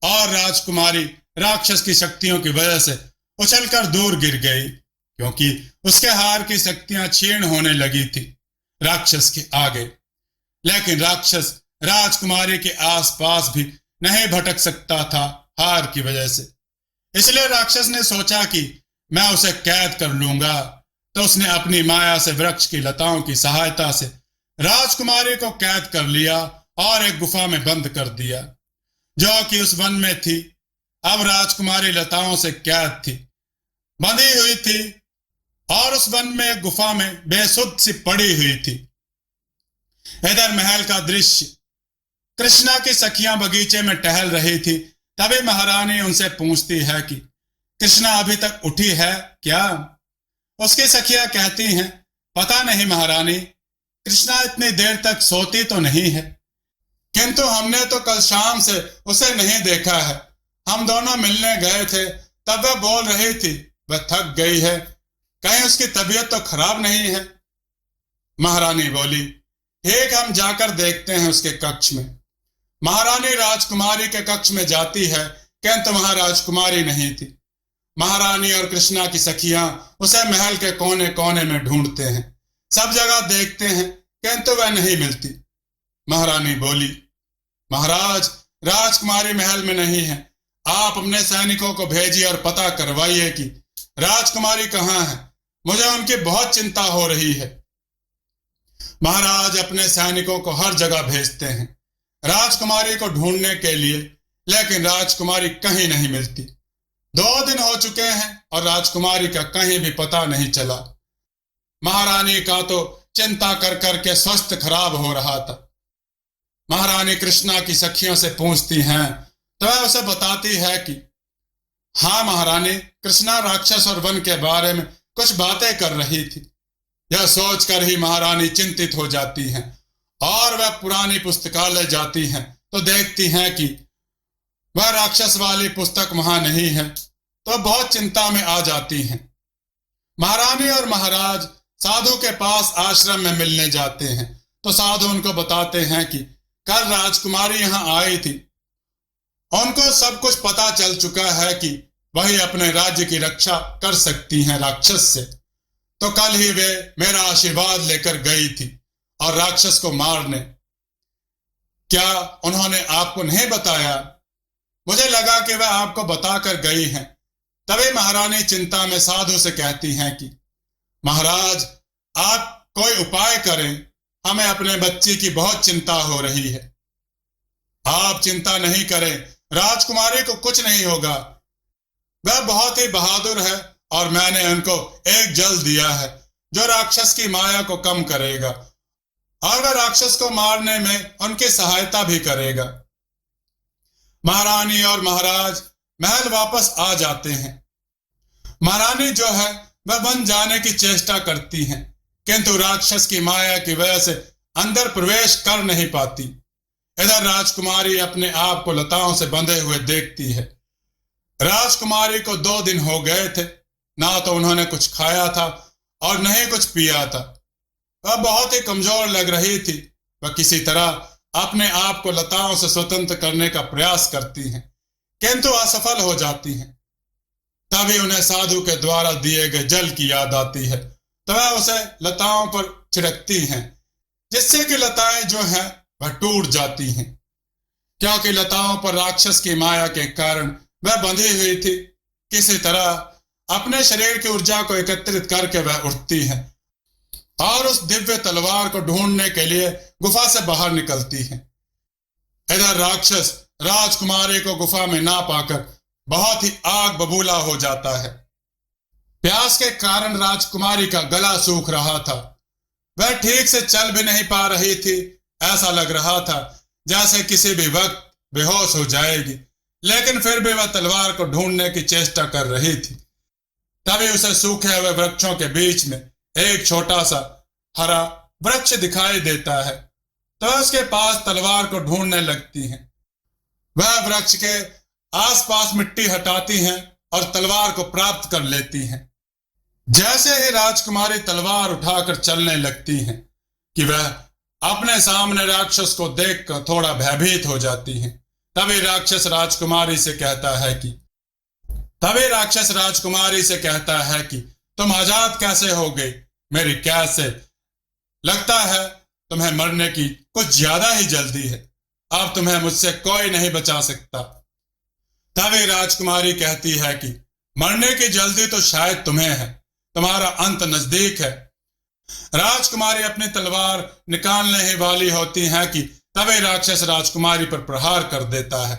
और राजकुमारी राक्षस की शक्तियों की वजह से उछलकर दूर गिर गई, क्योंकि उसके हार की शक्तियां क्षीण होने लगी थी राक्षस के आगे। लेकिन राक्षस राजकुमारी के आसपास भी नहीं भटक सकता था हार की वजह से। इसलिए राक्षस ने सोचा कि मैं उसे कैद कर लूंगा। तो उसने अपनी माया से वृक्ष की लताओं की सहायता से राजकुमारी को कैद कर लिया और एक गुफा में बंद कर दिया, जो कि उस वन में थी। अब राजकुमारी लताओं से कैद थी, बंधी हुई थी और उस वन में एक गुफा में बेसुध सी पड़ी हुई थी। इधर महल का दृश्य, कृष्णा की सखियां बगीचे में टहल रही थी। तभी महारानी उनसे पूछती है कि कृष्णा अभी तक उठी है क्या? उसकी सखियां कहती हैं, पता नहीं महारानी, कृष्णा इतनी देर तक सोती तो नहीं है, किंतु हमने तो कल शाम से उसे नहीं देखा है। हम दोनों मिलने गए थे, तब वह बोल रही थी वह थक गई है, कहीं उसकी तबीयत तो खराब नहीं है। महारानी बोली, ठीक, हम जाकर देखते हैं उसके कक्ष में। महारानी राजकुमारी के कक्ष में जाती है, किंतु वहां राजकुमारी नहीं थी। महारानी और कृष्णा की सखियां उसे महल के कोने कोने में ढूंढते हैं, सब जगह देखते हैं, किंतु वह नहीं मिलती। महारानी बोली, महाराज, राजकुमारी महल में नहीं है, आप अपने सैनिकों को भेजिए और पता करवाइए कि राजकुमारी कहाँ है, मुझे उनकी बहुत चिंता हो रही है। महाराज अपने सैनिकों को हर जगह भेजते हैं राजकुमारी को ढूंढने के लिए, लेकिन राजकुमारी कहीं नहीं मिलती। 2 दिन हो चुके हैं और राजकुमारी का कहीं भी पता नहीं चला। महारानी का तो चिंता कर कर के स्वास्थ्य खराब हो रहा था। महारानी कृष्णा की सखियों से पूछती हैं, तो वह उसे बताती है कि हाँ महारानी, कृष्णा राक्षस और वन के बारे में कुछ बातें कर रही थी। यह सोचकर ही महारानी चिंतित हो जाती हैं और वह पुरानी पुस्तकालय जाती हैं तो देखती हैं कि वह राक्षस वाली पुस्तक वहां नहीं है, तो बहुत चिंता में आ जाती हैं। महारानी और महाराज साधु के पास आश्रम में मिलने जाते हैं, तो साधु उनको बताते हैं कि कल राजकुमारी यहां आई थी, उनको सब कुछ पता चल चुका है कि वही अपने राज्य की रक्षा कर सकती हैं राक्षस से। तो कल ही वे मेरा आशीर्वाद लेकर गई थी और राक्षस को मारने। क्या उन्होंने आपको नहीं बताया? मुझे लगा कि वह आपको बताकर गई हैं। तभी महारानी चिंता में साधु से कहती हैं कि महाराज, आप कोई उपाय करें, हमें अपने बच्चे की बहुत चिंता हो रही है। आप चिंता नहीं करें, राजकुमारी को कुछ नहीं होगा, वह बहुत ही बहादुर है और मैंने उनको एक जल दिया है जो राक्षस की माया को कम करेगा और वह राक्षस को मारने में उनकी सहायता भी करेगा। महारानी और महाराज महल वापस आ जाते हैं। महारानी जो है वह वन जाने की चेष्टा करती हैं, किंतु राक्षस की माया की वजह से अंदर प्रवेश कर नहीं पाती। इधर राजकुमारी अपने आप को लताओं से बंधे हुए देखती है। राजकुमारी को 2 दिन हो गए थे, ना तो उन्होंने कुछ खाया था और न ही कुछ पिया था। वह बहुत ही कमजोर लग रही थी। वह किसी तरह अपने आप को लताओं से स्वतंत्र करने का प्रयास करती हैं, किंतु असफल हो जाती हैं। तभी उन्हें साधु के द्वारा दिए गए जल की याद आती है, तो वह उसे लताओं पर छिड़कती हैं, जिससे कि लताएं जो हैं वह टूट जाती हैं, क्योंकि लताओं पर राक्षस की माया के कारण वह बंधी हुई थी। किसी तरह अपने शरीर की ऊर्जा को एकत्रित करके वह उठती हैं और उस दिव्य तलवार को ढूंढने के लिए गुफा से बाहर निकलती हैं। इधर राक्षस राजकुमारी को गुफा में ना पाकर बहुत ही आग बबूला हो जाता है। प्यास के कारण राजकुमारी का गला सूख रहा था, वह ठीक से चल भी नहीं पा रही थी। ऐसा लग रहा था जैसे किसी भी वक्त बेहोश हो जाएगी, लेकिन फिर भी वह तलवार को ढूंढने की चेष्टा कर रही थी। तभी उसे सूखे हुए वृक्षों के बीच में एक छोटा सा हरा वृक्ष दिखाई देता है, तो उसके पास तलवार को ढूंढने लगती हैं। वह वृक्ष के आसपास मिट्टी हटाती हैं और तलवार को प्राप्त कर लेती हैं। जैसे ही राजकुमारी तलवार उठाकर चलने लगती हैं कि वह अपने सामने राक्षस को देखकर थोड़ा भयभीत हो जाती हैं। तभी राक्षस राजकुमारी से कहता है कि तुम आजाद कैसे हो गई मेरी कैद से? लगता है तुम्हें मरने की कुछ ज्यादा ही जल्दी है, अब तुम्हें मुझसे कोई नहीं बचा सकता। तभी राजकुमारी कहती है कि मरने की जल्दी तो शायद तुम्हें है, तुम्हारा अंत नजदीक है। राजकुमारी अपनी तलवार निकालने ही वाली होती है कि तभी राक्षस राजकुमारी पर प्रहार कर देता है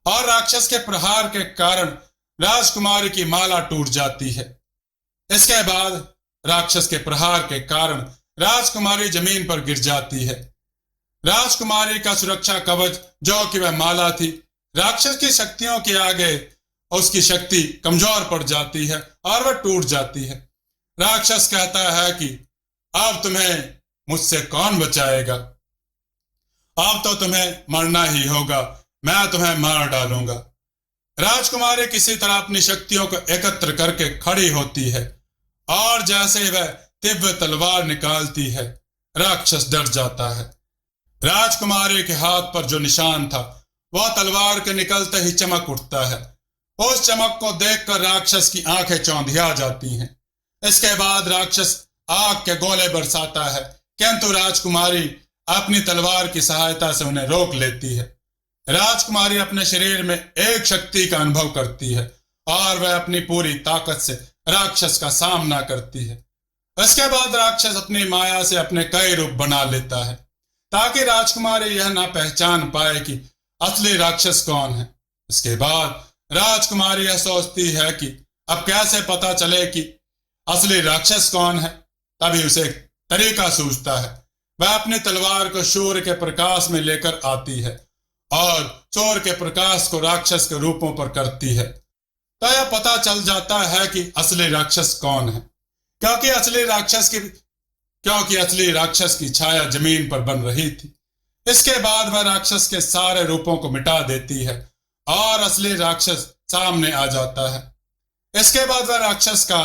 और राक्षस के प्रहार के कारण राजकुमारी की माला टूट जाती है। इसके बाद राक्षस के प्रहार के कारण राजकुमारी जमीन पर गिर जाती है। राजकुमारी का सुरक्षा कवच जो कि वह माला थी, राक्षस की शक्तियों के आगे उसकी शक्ति कमजोर पड़ जाती है और वह टूट जाती है। राक्षस कहता है कि अब तुम्हें मुझसे कौन बचाएगा? अब तो तुम्हें मरना ही होगा, मैं तुम्हें मार डालूंगा। राजकुमारी किसी तरह अपनी शक्तियों को एकत्र करके खड़ी होती है और जैसे वह दिव्य तलवार निकालती है, राक्षस डर जाता है। राजकुमारी के हाथ पर जो निशान था वह तलवार के निकलते ही चमक उठता है। उस चमक को देखकर राक्षस की आंखें चौंधिया जाती हैं। इसके बाद राक्षस आग के गोले बरसाता है, किंतु राजकुमारी अपनी तलवार की सहायता से उन्हें रोक लेती है। राजकुमारी अपने शरीर में एक शक्ति का अनुभव करती है और वह अपनी पूरी ताकत से राक्षस का सामना करती है। इसके बाद राक्षस अपनी माया से अपने कई रूप बना लेता है ताकि राजकुमारी यह ना पहचान पाए कि असली राक्षस कौन है। इसके बाद राजकुमारी यह सोचती है कि अब कैसे पता चले कि असली राक्षस कौन है। तभी उसे एक तरीका सूझता है। वह अपनी तलवार को सूर्य के प्रकाश में लेकर आती है और सूर्य के प्रकाश को राक्षस के रूपों पर करती है, तो यह पता चल जाता है कि असली राक्षस कौन है, क्योंकि असली राक्षस की छाया जमीन पर बन रही थी। इसके बाद वह राक्षस के सारे रूपों को मिटा देती है और असली राक्षस सामने आ जाता है। इसके बाद वह राक्षस का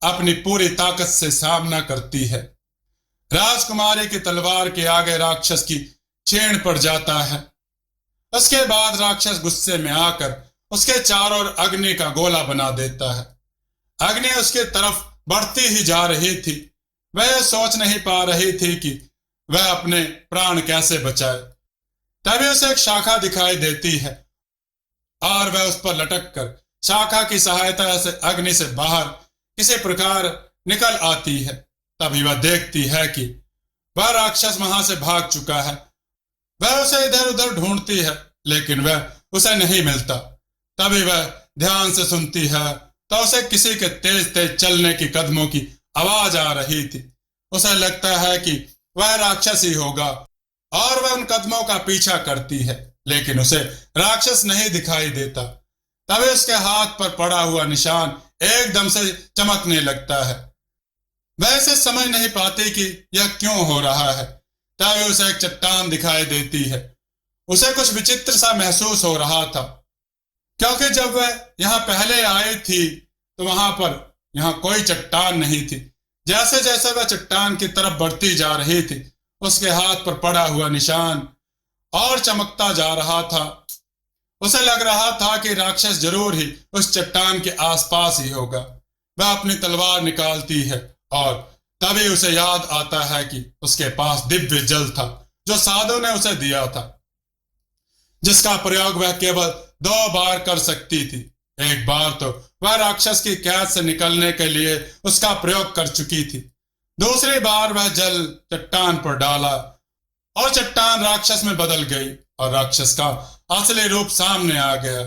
अपनी पूरी ताकत से सामना करती है। राजकुमारी की तलवार के आगे राक्षस की छेड़ पड़ जाता है। उसके बाद राक्षस गुस्से में आकर उसके चारों ओर अग्नि का गोला बना देता है। अग्नि उसकी तरफ बढ़ती ही जा रही थी। वह सोच नहीं पा रही थी कि वह अपने प्राण कैसे बचाए। तभी उसे एक शाखा दिखाई देती है और वह उस पर लटक कर शाखा की सहायता से अग्नि से बाहर किसी प्रकार निकल आती है। तभी वह देखती है कि वह राक्षस वहां से भाग चुका है। वह उसे इधर उधर ढूंढती है, लेकिन वह उसे नहीं मिलता। तभी वह ध्यान से सुनती है तो उसे किसी के तेज तेज चलने की कदमों की आवाज आ रही थी। उसे लगता है कि वह राक्षस ही होगा और वह उन कदमों का पीछा करती है, लेकिन उसे राक्षस नहीं दिखाई देता। तभी उसके हाथ पर पड़ा हुआ निशान एकदम से चमकने लगता है। वह इसे समझ नहीं पाती कि यह क्यों हो रहा है। तभी उसे एक चट्टान दिखाई देती है। उसे कुछ विचित्र सा महसूस हो रहा था, क्योंकि जब वह यहां पहले आई थी तो यहां कोई चट्टान नहीं थी। जैसे जैसे वह चट्टान की तरफ बढ़ती जा रही थी, उसके हाथ पर पड़ा हुआ निशान और चमकता जा रहा था। उसे लग रहा था कि राक्षस जरूर ही उस चट्टान के आसपास ही होगा। वह अपनी तलवार निकालती है और तभी उसे याद आता है कि उसके पास दिव्य जल था जो साधु ने उसे दिया था, जिसका प्रयोग वह केवल 2 बार कर सकती थी। एक बार तो वह राक्षस की कैद से निकलने के लिए उसका प्रयोग कर चुकी थी। दूसरी बार वह जल चट्टान पर डाला और चट्टान राक्षस में बदल गई और राक्षस का असली रूप सामने आ गया।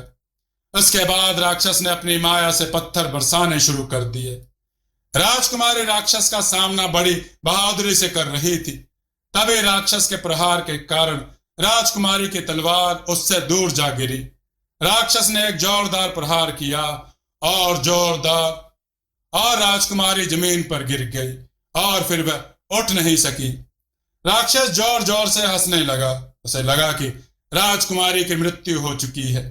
उसके बाद राक्षस ने अपनी माया से पत्थर बरसाने शुरू कर दिए। राजकुमारी राक्षस का सामना बड़ी बहादुरी से कर रही थी। तभी राक्षस के प्रहार के कारण राजकुमारी की तलवार उससे दूर जा गिरी। राक्षस ने एक जोरदार प्रहार किया और राजकुमारी जमीन पर गिर गई और फिर वह उठ नहीं सकी। राक्षस जोर जोर से हंसने लगा। उसे लगा कि राजकुमारी की मृत्यु हो चुकी है,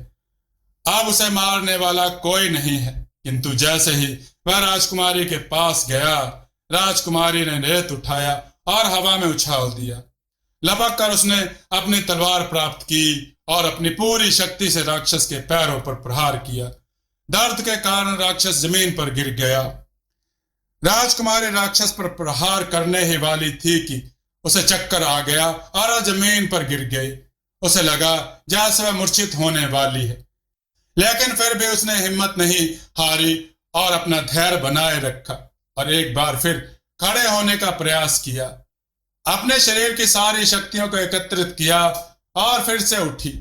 अब उसे मारने वाला कोई नहीं है। किंतु जैसे ही वह राजकुमारी के पास गया, राजकुमारी ने रेत उठाया और हवा में उछाल दिया। लपक कर उसने अपनी तलवार प्राप्त की और अपनी पूरी शक्ति से राक्षस के पैरों पर प्रहार किया। दर्द के कारण राक्षस जमीन पर गिर गया। राजकुमारी राक्षस पर प्रहार करने ही वाली थी कि उसे चक्कर आ गया और वह जमीन पर गिर गई। उसे लगा जैसे वह मूर्छित होने वाली है, लेकिन फिर भी उसने हिम्मत नहीं हारी और अपना धैर्य बनाए रखा और एक बार फिर खड़े होने का प्रयास किया। अपने शरीर की सारी शक्तियों को एकत्रित किया और फिर से उठी।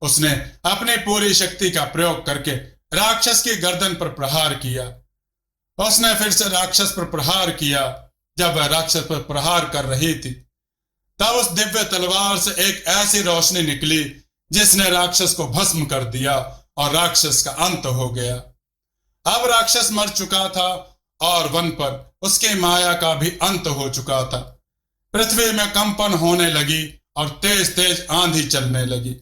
उसने अपनी पूरी शक्ति का प्रयोग करके राक्षस की गर्दन पर प्रहार किया। उसने फिर से राक्षस पर प्रहार किया। जब वह राक्षस पर प्रहार कर रही थी, तब उस दिव्य तलवार से एक ऐसी रोशनी निकली जिसने राक्षस को भस्म कर दिया और राक्षस का अंत हो गया। अब राक्षस मर चुका था और वन पर उसकी माया का भी अंत हो चुका था। पृथ्वी में कंपन होने लगी और तेज तेज आंधी चलने लगी।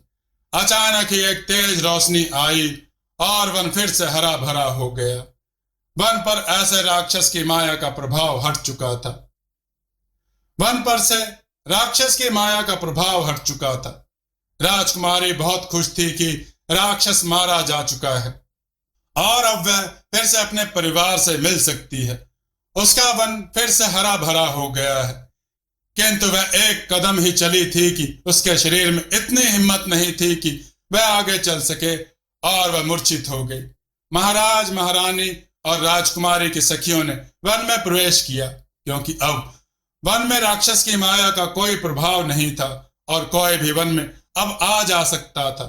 अचानक ही एक तेज रोशनी आई और वन फिर से हरा भरा हो गया। वन पर ऐसे राक्षस की माया का प्रभाव हट चुका था। वन पर से राक्षस की माया का प्रभाव हट चुका था। राजकुमारी बहुत खुश थी कि राक्षस मारा जा चुका है और अब वह फिर से अपने परिवार से मिल सकती है। उसका वन फिर से हरा भरा हो गया है। किंतु वह एक कदम ही चली थी कि उसके शरीर में इतनी हिम्मत नहीं थी कि वह आगे चल सके और वह मूर्छित हो गई। महाराज, महारानी और राजकुमारी की सखियों ने वन में प्रवेश किया, क्योंकि अब वन में राक्षस की माया का कोई प्रभाव नहीं था और कोई भी वन में अब आ जा सकता था।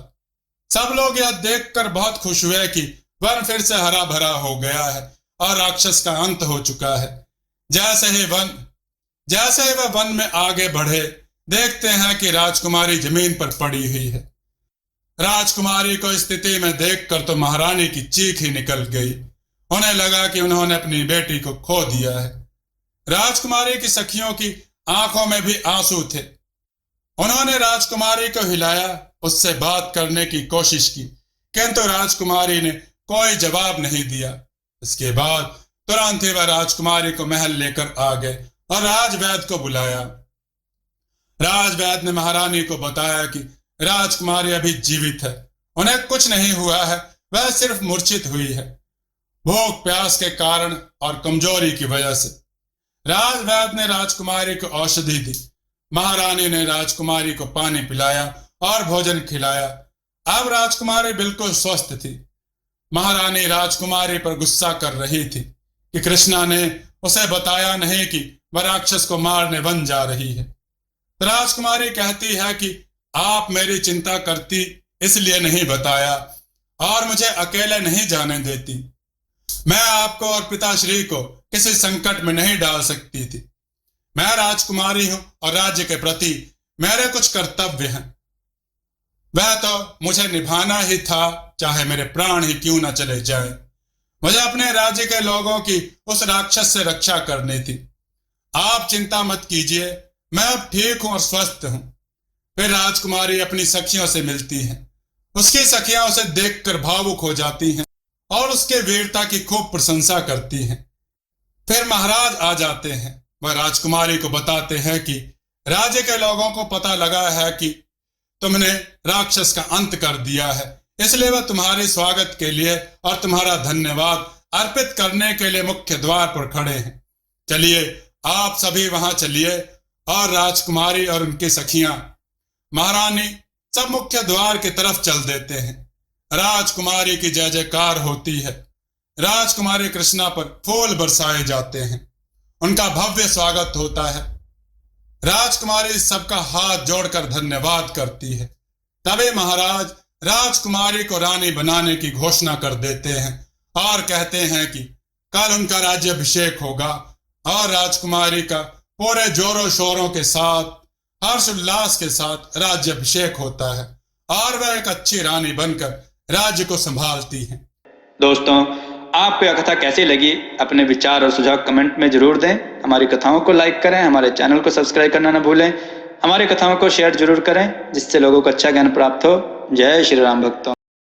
सब लोग यह देखकर बहुत खुश हुए कि वन फिर से हरा भरा हो गया है और राक्षस का अंत हो चुका है। जैसे ही वह वन में आगे बढ़े, देखते हैं कि राजकुमारी जमीन पर पड़ी हुई है। राजकुमारी को इस स्थिति में देखकर तो महारानी की चीख ही निकल गई। उन्हें लगा कि उन्होंने अपनी बेटी को खो दिया है। राजकुमारी की सखियों की आंखों में भी आंसू थे। उन्होंने राजकुमारी को हिलाया, उससे बात करने की कोशिश की, किंतु राजकुमारी ने कोई जवाब नहीं दिया। इसके बाद तुरंत ही वह राजकुमारी को महल लेकर आ गए और राजवैद्य को बुलाया। राजवैद्य ने महारानी को बताया कि राजकुमारी अभी जीवित है, उन्हें कुछ नहीं हुआ है, वह सिर्फ मूर्छित हुई है, भूख प्यास के कारण और कमजोरी की वजह से। राजवैद्य ने राजकुमारी को औषधि दी। महारानी ने राजकुमारी को पानी पिलाया और भोजन खिलाया। अब राजकुमारी बिल्कुल स्वस्थ थी। महारानी राजकुमारी पर गुस्सा कर रही थी कि कृष्णा ने उसे बताया नहीं कि वह राक्षस को मारने वन जा रही है। राजकुमारी कहती है कि आप मेरी चिंता करती इसलिए नहीं बताया और मुझे अकेले नहीं जाने देती। मैं आपको और पिताश्री को किसी संकट में नहीं डाल सकती थी। मैं राजकुमारी हूं और राज्य के प्रति मेरे कुछ कर्तव्य हैं, वह तो मुझे निभाना ही था, चाहे मेरे प्राण ही क्यों न चले जाएं। मुझे अपने राज्य के लोगों की उस राक्षस से रक्षा करनी थी। आप चिंता मत कीजिए, मैं अब ठीक हूं और स्वस्थ हूं। फिर राजकुमारी अपनी सखियों से मिलती हैं। उसकी सखियां उसे देखकर भावुक हो जाती हैं और उसके वीरता की खूब प्रशंसा करती हैं। फिर महाराज आ जाते हैं। वह राजकुमारी को बताते हैं कि राज्य के लोगों को पता लगा है कि तुमने राक्षस का अंत कर दिया है, इसलिए वह तुम्हारे स्वागत के लिए और तुम्हारा धन्यवाद अर्पित करने के लिए मुख्य द्वार पर खड़े हैं। चलिए आप सभी वहां चलिए और राजकुमारी और उनकी सखियां, महारानी सब मुख्य द्वार की तरफ चल देते हैं। राजकुमारी की जय जयकार होती है। राजकुमारी कृष्णा पर फूल बरसाए जाते हैं। उनका भव्य स्वागत होता है। राजकुमारी सबका हाथ जोड़कर धन्यवाद करती है। तभी महाराज राजकुमारी को रानी बनाने की घोषणा कर देते हैं और कहते हैं कि कल उनका राज्याभिषेक होगा और राजकुमारी का पूरे जोरों शोरों के साथ हर्ष उल्लास के साथ राज्याभिषेक होता है और वह एक अच्छी रानी बनकर राज्य को संभालती हैं। दोस्तों, आपको यह कथा कैसी लगी? अपने विचार और सुझाव कमेंट में जरूर दें। हमारी कथाओं को लाइक करें, हमारे चैनल को सब्सक्राइब करना न भूलें। हमारी कथाओं को शेयर जरूर करें जिससे लोगों को अच्छा ज्ञान प्राप्त हो। जय श्री राम भक्तों।